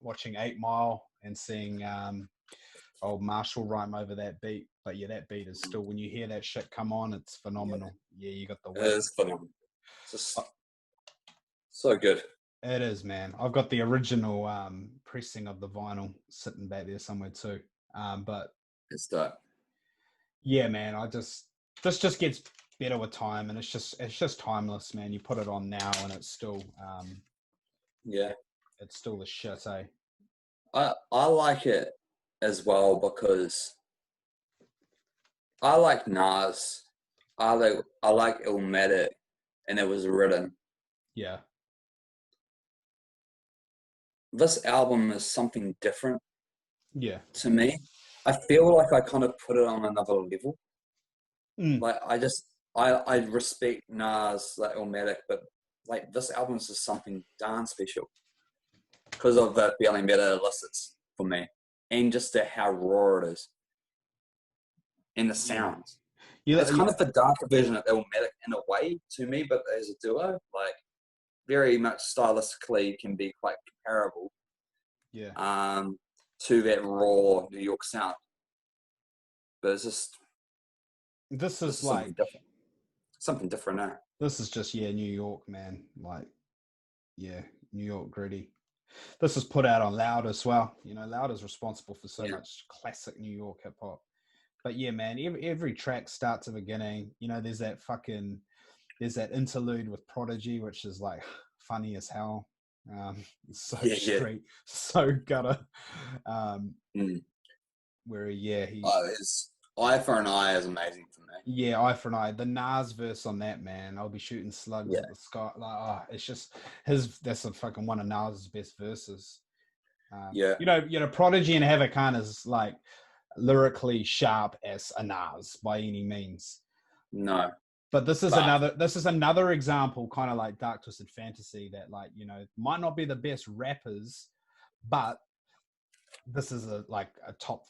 watching 8 Mile and seeing old Marshall rhyme over that beat. But yeah, that beat is still, when you hear that shit come on, it's phenomenal. Yeah, you got the It is phenomenal. Just so good. It is, man. I've got the original pressing of the vinyl sitting back there somewhere too. But it's dope. Yeah, man. This just gets better with time, and it's just timeless, man. You put it on now, and it's still it's still the shit, eh? I like it as well because I like Nas. I like Illmatic, and it was written. Yeah. This album is something different. Yeah. To me, I feel like I kind of put it on another level. Like I respect Nas, like Illmatic, but like this album is just something darn special because of the feeling that it elicits for me, and just how raw it is, and the sounds. It's kind of the darker version of Illmatic in a way to me, but as a duo, like very much stylistically can be quite comparable. Yeah. To that raw New York sound, but it's just this is like something different. This is just New York, man. Like, yeah, New York gritty. This is put out on Loud as well. You know, Loud is responsible for so much classic New York hip hop. But yeah, man, every track starts at the beginning. You know, there's that interlude with Prodigy, which is like funny as hell. So straight, so gutter. Where his Eye for an Eye is amazing for me. Yeah, Eye for an Eye. The Nas verse on that, man. I'll be shooting slugs at the sky. Like, it's just that's a fucking one of Nas's best verses. You know, Prodigy and Havoc aren't as like lyrically sharp as a Nas by any means. No. But this is another example, kind of like Dark Twisted Fantasy, that, like, you know, might not be the best rappers, but this is a top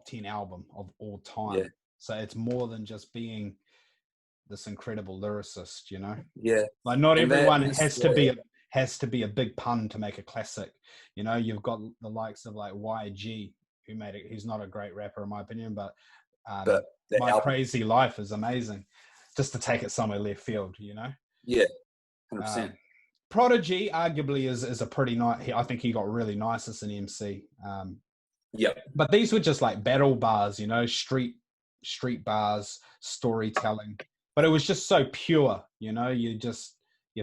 10 album of all time. Yeah. So it's more than just being this incredible lyricist, you know. Yeah. Like, not everyone has to be a big pun to make a classic. You know, you've got the likes of like YG, who made it. He's not a great rapper in my opinion, but My Crazy Life is amazing. Just to take it somewhere left field, you know. Yeah, 100%. Prodigy arguably is a pretty nice. I think he got really nice as an MC. But these were just like battle bars, you know, street bars, storytelling. But it was just so pure, you know. You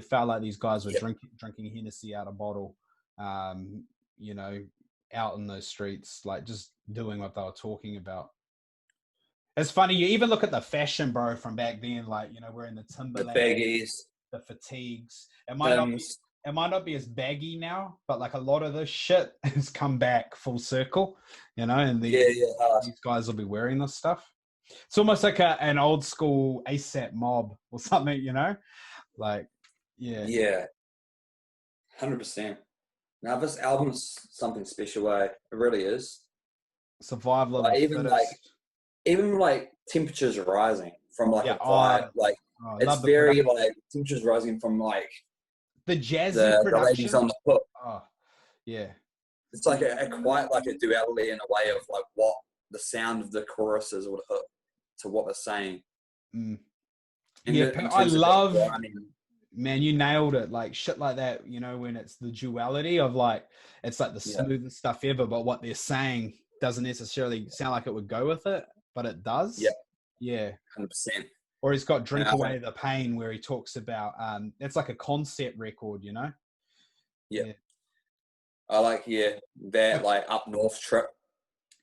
felt like these guys were drinking Hennessy out of bottle, you know, out in those streets, like just doing what they were talking about. It's funny, you even look at the fashion, bro, from back then, like, you know, wearing the Timberland, the baggies, the fatigues. It might not be as baggy now, but like a lot of this shit has come back full circle, you know, and these guys will be wearing this stuff. It's almost like an old school ASAP Mob or something, you know? Like, yeah. 100%. Now, this album's something special, it really is. Survival of the fittest. Even like temperatures rising from like a vibe, it's very like temperatures rising from like the jazzy production. The ladies on the hook. Oh, yeah. It's like a quite like a duality in a way of like what the sound of the choruses would hook to what they're saying. I love. Man, you nailed it. Like shit like that, you know, when it's the duality of like, it's like the smoothest stuff ever, but what they're saying doesn't necessarily sound like it would go with it. But it does. Yeah. 100%. Or he's got Drink Away the Pain, where he talks about it's like a concept record, you know? Yeah. I like that like up north trip.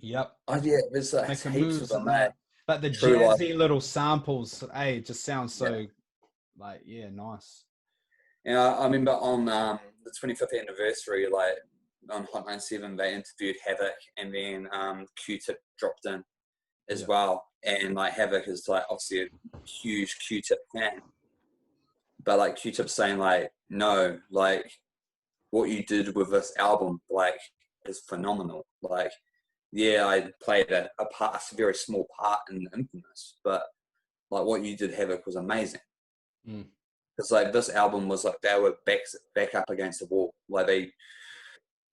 Yep. Oh yeah, there's heaps of them, mate. But the jazzy little samples, it just sounds so like nice. And I remember on the 25th anniversary, like on Hot 97, they interviewed Havoc, and then Q-Tip dropped in as well, and like Havoc is like obviously a huge Q-Tip fan, but like Q-Tip saying like, no, like what you did with this album like is phenomenal. Like, I played a very small part in Infamous, but like what you did, Havoc, was amazing. Because like this album was like they were back up against the wall. Like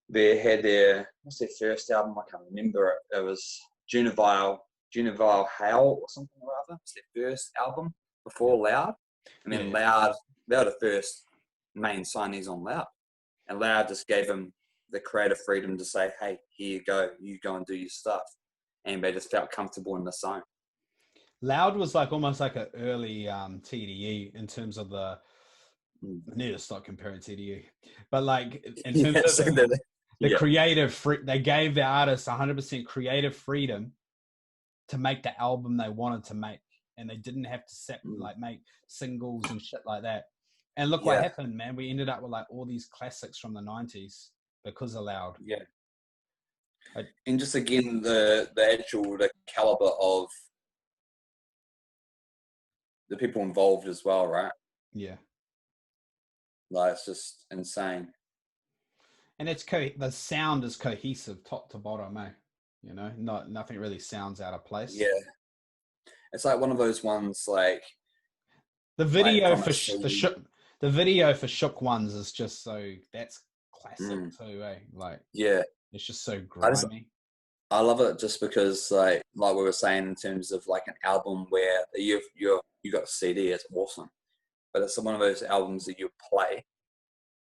they had what's their first album? I can't remember it. It was Juvenile Hell or something or other. It's their first album before Loud. And then Loud, they were the first main signees on Loud. And Loud just gave them the creative freedom to say, hey, here you go and do your stuff. And they just felt comfortable in the zone. Loud was like almost like an early TDE in terms of the... I need to start comparing TDE. But like in terms of the creative... They gave the artists 100% creative freedom to make the album they wanted to make, and they didn't have to make singles and shit like that. And look what happened, man. We ended up with like all these classics from the 90s because of Loud. And just again the caliber of the people involved as well, right? Like it's just insane. And it's the sound is cohesive top to bottom, You know, nothing really sounds out of place. It's like one of those ones like the video from for the video for Shook Ones is just so that's classic too, eh? Like yeah, it's just so grimy. I love it just because like we were saying in terms of like an album where you got a CD, it's awesome, but it's one of those albums that you play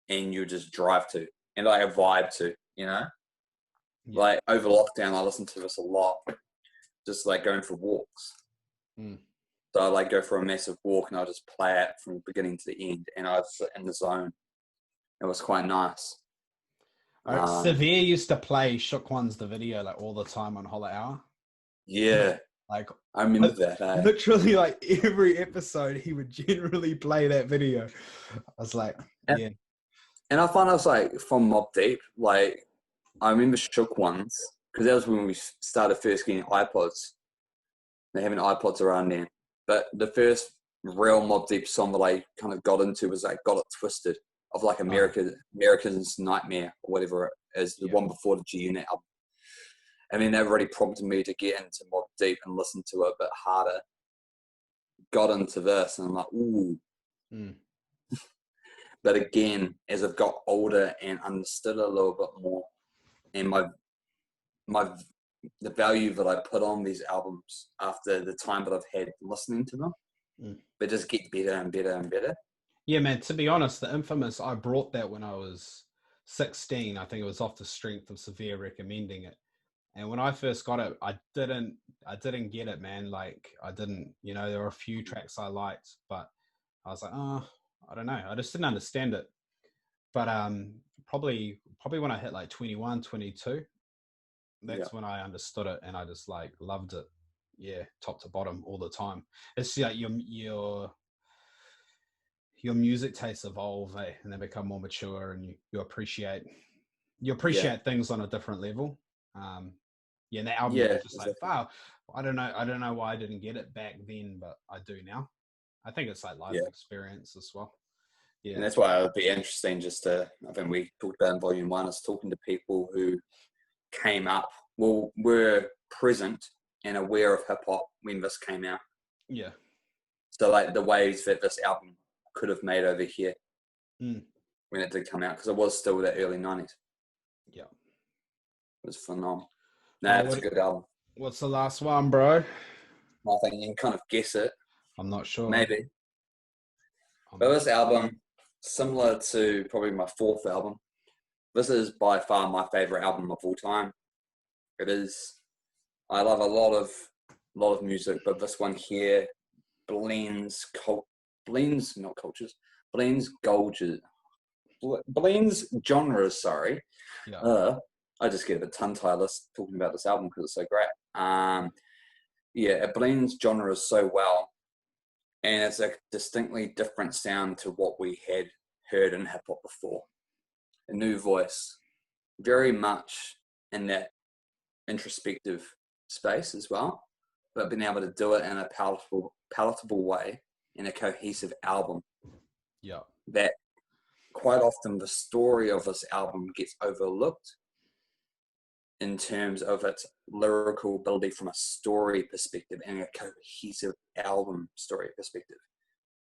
and you just drive to and like a vibe to, you know. Yeah. Like over lockdown, I listened to this a lot, just like going for walks. So I like go for a massive walk and I'll just play it from the beginning to the end, and I was in the zone. It was quite nice. Severe used to play Shook Ones the video like all the time on Holler Hour. Yeah, like I remember that. Eh? Literally, like every episode, he would generally play that video. I was like, yeah. And I find us like from Mob Deep, like I remember Shook Ones because that was when we started first getting iPods. They having iPods around then, but the first real Mob Deep song that I kind of got into was like "Got It Twisted" of like American's Nightmare or whatever it is, the one before the G Unit album. I mean, that really prompted me to get into Mob Deep and listen to it a bit harder. Got into this, and I'm like, ooh. But again, as I've got older and understood it a little bit more, and the value that I put on these albums after the time that I've had listening to them, they just get better and better and better. Yeah, man, to be honest, the Infamous, I brought that when I was 16. I think it was off the strength of Severe recommending it. And when I first got it, I didn't get it, man. Like I didn't, you know, there were a few tracks I liked, but I was like, oh, I don't know. I just didn't understand it. But probably when I hit like 21, 22, that's when I understood it, and I just like loved it. Yeah, top to bottom all the time. It's like your music tastes evolve, and they become more mature, and you appreciate things on a different level. And the album was just like, wow, I don't know why I didn't get it back then, but I do now. I think it's like life experience as well. Yeah, and that's why it would be interesting just to, I think we talked about in Volume 1, is talking to people who came up, were present and aware of hip hop when this came out. Yeah. So like the waves that this album could have made over here when it did come out, because it was still the early 90s. Yeah. It was phenomenal. Nah, it's a good album. What's the last one, bro? I think you can kind of guess it. I'm not sure. Maybe. But this album, similar to probably my fourth album, this is by far my favorite album of all time. It is. I love a lot of music, but this one here blends genres. Sorry. Yeah. I just get a bit tongue-tied talking about this album because it's so great. It blends genres so well, and it's a distinctly different sound to what we had heard in hip hop before. A new voice, very much in that introspective space as well, but being able to do it in a palatable way in a cohesive album. Yeah. That quite often the story of this album gets overlooked in terms of its lyrical ability from a story perspective and a cohesive album story perspective.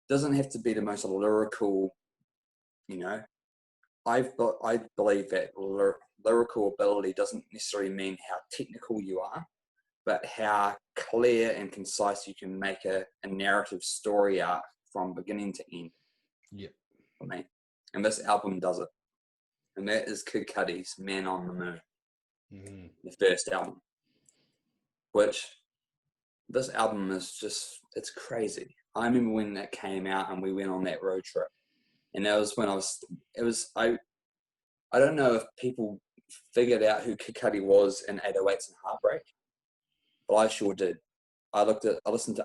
It doesn't have to be the most lyrical, you know. I believe that lyrical ability doesn't necessarily mean how technical you are, but how clear and concise you can make a narrative story arc from beginning to end. Yeah. For me. And this album does it. And that is Kid Cudi's Man on the Moon. The first album. Which, this album is just, it's crazy. I remember when that came out and we went on that road trip. And that was when I don't know if people figured out who Kid Cudi was in 808s and Heartbreak, but I sure did. I listened to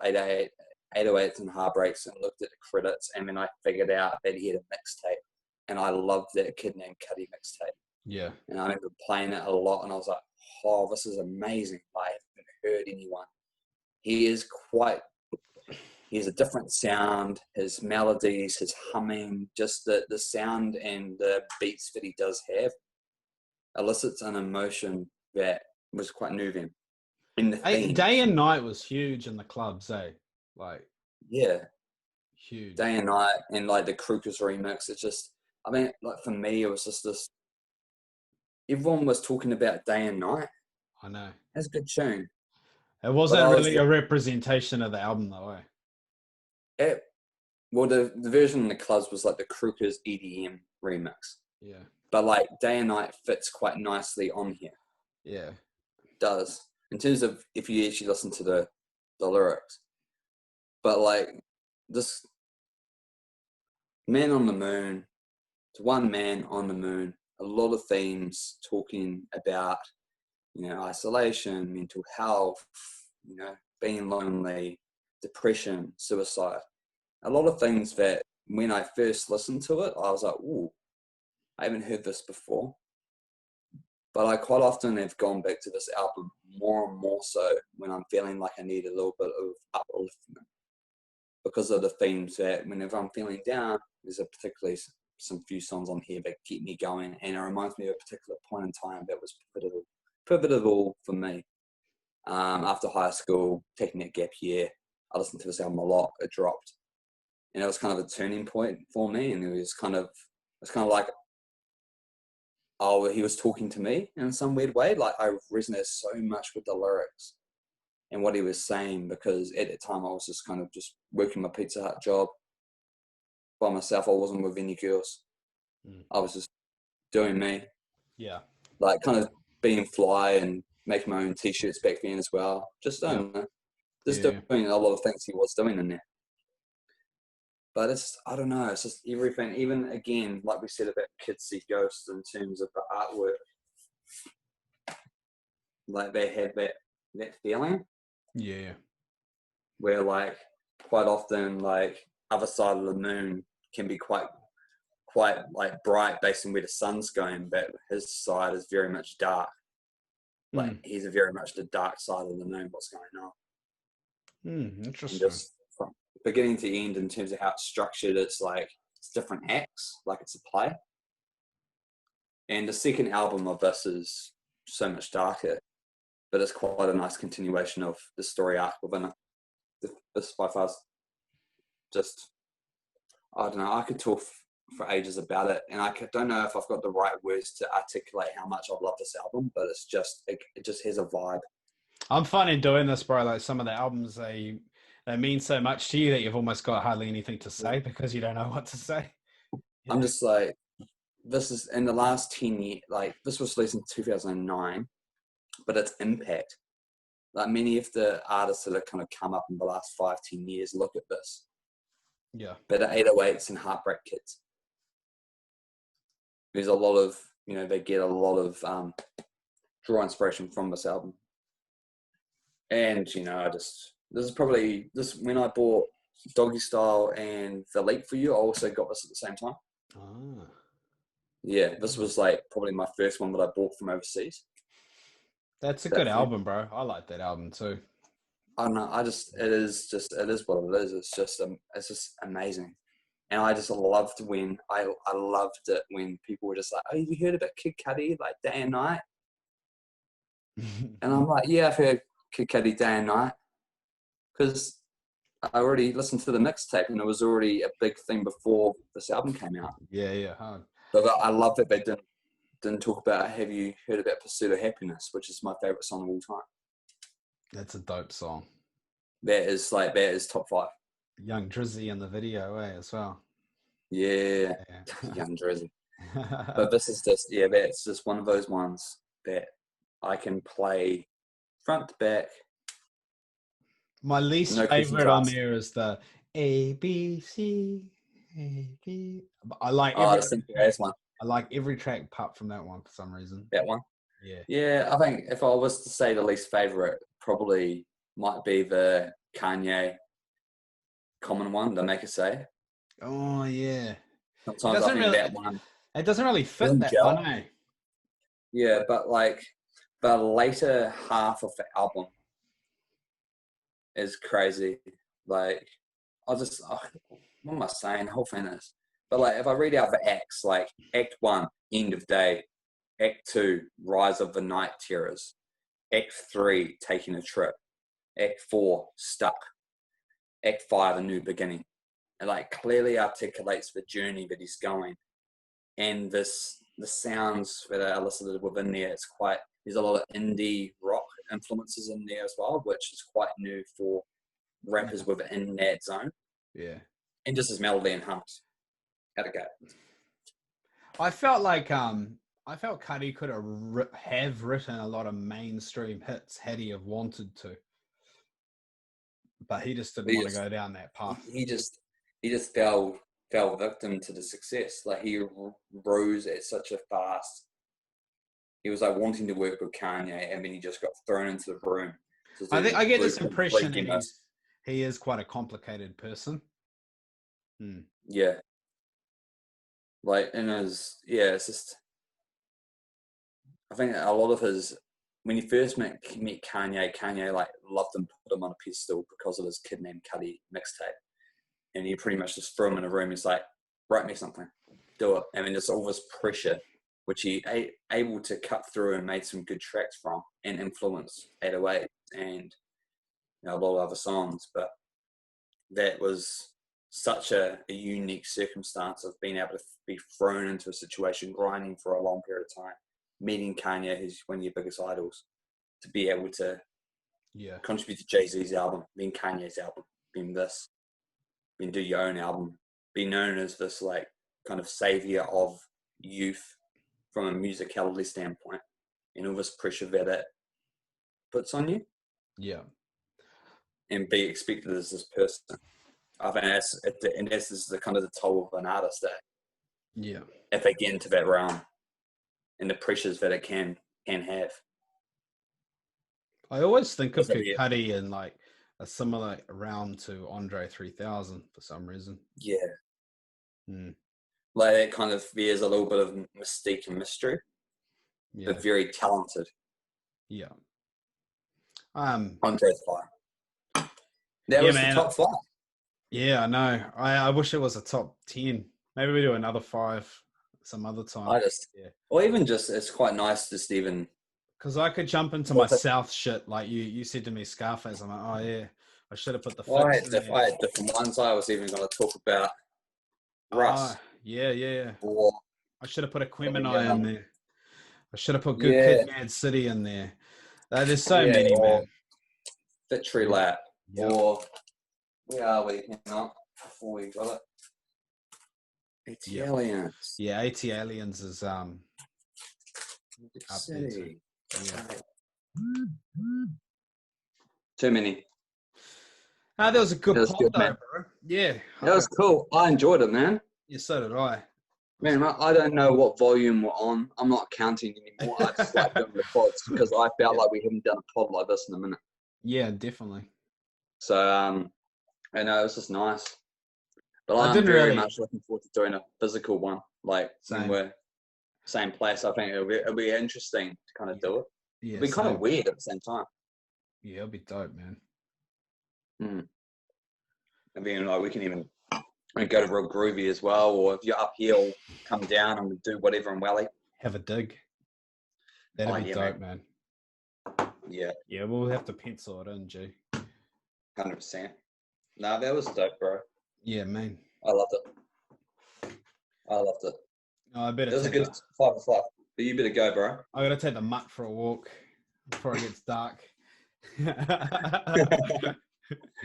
808s and Heartbreaks and looked at the credits, and then I figured out that he had a mixtape, and I loved that Kid Named Cudi mixtape. Yeah. And I remember playing it a lot, and I was like, oh, this is amazing. I haven't heard anyone. He has a different sound, his melodies, his humming, just the sound and the beats that he does have elicits an emotion that was quite moving. in the themes. Day and Night was huge in the clubs, eh? Like, yeah, huge. Day and Night and like the Kruger's remix. It's just, I mean, like for me, it was just this. Everyone was talking about Day and Night. I know. That's a good tune. It wasn't really a representation of the album, though, eh? Well, the version in the clubs was like the Kruger's EDM remix. Yeah. But like Day and Night fits quite nicely on here. Yeah. It does. In terms of if you actually listen to the lyrics. But like this Man on the Moon, it's one man on the moon, a lot of themes talking about, isolation, mental health, being lonely, depression, suicide. A lot of things that when I first listened to it, I was like, ooh, I haven't heard this before. But I quite often have gone back to this album more and more so when I'm feeling like I need a little bit of upliftment. Because of the themes that whenever I'm feeling down, there's particularly some few songs on here that keep me going. And it reminds me of a particular point in time that was pivotal for me. After high school, taking that gap year, I listened to this album a lot. It dropped. And it was kind of a turning point for me. And it was kind of like, oh, he was talking to me in some weird way. Like I resonated so much with the lyrics and what he was saying, because at that time I was just kind of just working my Pizza Hut job by myself. I wasn't with any girls. I was just doing me. Yeah. Like kind of being fly and making my own t-shirts back then as well. Just doing a lot of things he was doing in there. But I don't know, it's just everything, even again, like we said about Kids See Ghosts in terms of the artwork, like they had that feeling. Yeah. Where like quite often like Other Side of the Moon can be quite like bright based on where the sun's going, but his side is very much dark. Like he's very much the dark side of the moon, what's going on. Interesting. And just from beginning to end in terms of how it's structured, it's like it's different acts, like it's a play. And the second album of this is so much darker, but it's quite a nice continuation of the story arc within it. This by far is just, I don't know, I could talk for ages about it, and I don't know if I've got the right words to articulate how much I love this album, but it's just, it just has a vibe. I'm finding doing this, bro. Like some of the albums, they mean so much to you that you've almost got hardly anything to say because you don't know what to say. Yeah. I'm just like, this is in the last 10 years, like this was released in 2009, but its impact, like many of the artists that have kind of come up in the last 5-10 years, look at this. Yeah. But 808s and Heartbreak Kids. There's a lot of, they get a lot of draw inspiration from this album. And, this is probably, when I bought Doggy Style and The Leap For You, I also got this at the same time. Ah. Yeah, this was like probably my first one that I bought from overseas. That's a good album, bro. I like that album too. I don't know. it is what it is. It's just amazing. And I just loved when, I loved it when people were just like, oh, have you heard about Kid Cudi, like Day and Night? And I'm like, yeah, I've heard Kid Cudi Day and Night. Because I already listened to the mixtape and it was already a big thing before this album came out. Yeah, hard. But I love that they didn't talk about, have you heard about Pursuit of Happiness, which is my favorite song of all time. That's a dope song. That is top 5. Young Drizzy in the video, as well. Yeah. Young Drizzy. But this is just, that's just one of those ones that I can play front to back. My least favorite on there is the A B C A B. I like one. I like every track apart from that one for some reason. That one? Yeah. Yeah, I think if I was to say the least favorite, probably might be the Kanye Common one, the Make It Say. Oh yeah. Sometimes I think that one. It doesn't really fit that one, eh? Yeah, but like the later half of the album is crazy. Like, what am I saying? The whole thing is. But like, if I read out the acts, like Act 1, End of Day, Act 2, Rise of the Night Terrors, Act 3, taking a trip. Act 4, stuck. Act 5, a new beginning. It like clearly articulates the journey that he's going. And the sounds that are elicited within there, there's a lot of indie rock influences in there as well, which is quite new for rappers within that zone. Yeah. And just his melody and hums. How'd it go? I felt Cuddy could have written a lot of mainstream hits had he have wanted to, but he just didn't want to go down that path. He just fell victim to the success. Like he rose at such a fast. He was like wanting to work with Kanye, and then he just got thrown into the room. I get this impression that he is quite a complicated person. Yeah. Like, it's just, I think a lot of when he first met Kanye like loved him, put him on a pedestal because of his Kid Named Cudi mixtape. And he pretty much just threw him in a room. He's like, write me something, do it. I mean, there's all this pressure, which he able to cut through and made some good tracks from and influence 808 and a lot of other songs. But that was such a unique circumstance of being able to be thrown into a situation, grinding for a long period of time, meeting Kanye, who's one of your biggest idols, to be able to contribute to Jay-Z's album, being Kanye's album, being do your own album, be known as this like kind of savior of youth from a musicality standpoint, and all this pressure that it puts on you. Yeah. And be expected as this person. I think this is the kind of the toll of an artist that if they get into that realm and the pressures that it can have. I always think of Cudi in like a similar round to Andre 3000 for some reason. Yeah. Like it kind of veers a little bit of mystique and mystery, but very talented. Yeah. Andre's fire. That was the top 5. Yeah, I know. I wish it was a top 10. Maybe we do another 5 some other time. Or even just, it's quite nice just even. Because I could jump into my South shit. Like you said to me, Scarface. I'm like, oh yeah, I should have put the fix in there. I had different ones. I was even going to talk about Russ. Yeah. Or, I should have put a Quemini in there. I should have put Good Kid, Mad City in there. There's so many, man. Victory Lap. Yep. Or, where are we? Before we got it. AT-Aliens. Yeah, AT-Aliens is up there too. Too many. There was a good pod though, bro. Yeah. That was cool. I enjoyed it, man. Yeah, so did I. Man, I don't know what volume we're on. I'm not counting anymore. I just like doing the pods because I felt like we haven't done a pod like this in a minute. Yeah, definitely. So, I know, it was just nice. But I'm very much looking forward to doing a physical one. Like, when we're same place, I think it'll be interesting to kind of do it. Yeah, it'll be kind of weird at the same time. Yeah, it'll be dope, man. I mean, like, we can even go to real groovy as well, or if you're up here, we'll come down and do whatever in Wally. Have a dig. That'd be dope, man. Yeah. Yeah, we'll have to pencil it in, G. 100%. No, that was dope, bro. Yeah, man. I loved it. No, I better. It was a good 5 for 5. But you better go, bro. I gotta take the mutt for a walk before it gets dark.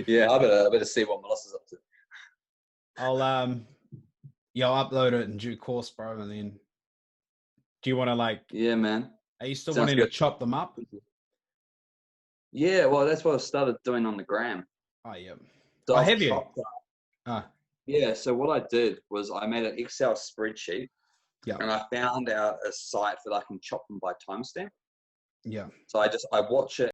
Yeah, I better see what Melissa's up to. I'll upload it in due course, bro, and then do you want to like? Yeah, man. Are you still wanting to chop them up? Yeah, well, that's what I started doing on the gram. Oh yeah. So have you? Yeah. So what I did was I made an Excel spreadsheet. Yeah. And I found out a site that I can chop them by timestamp. Yeah. So I watch it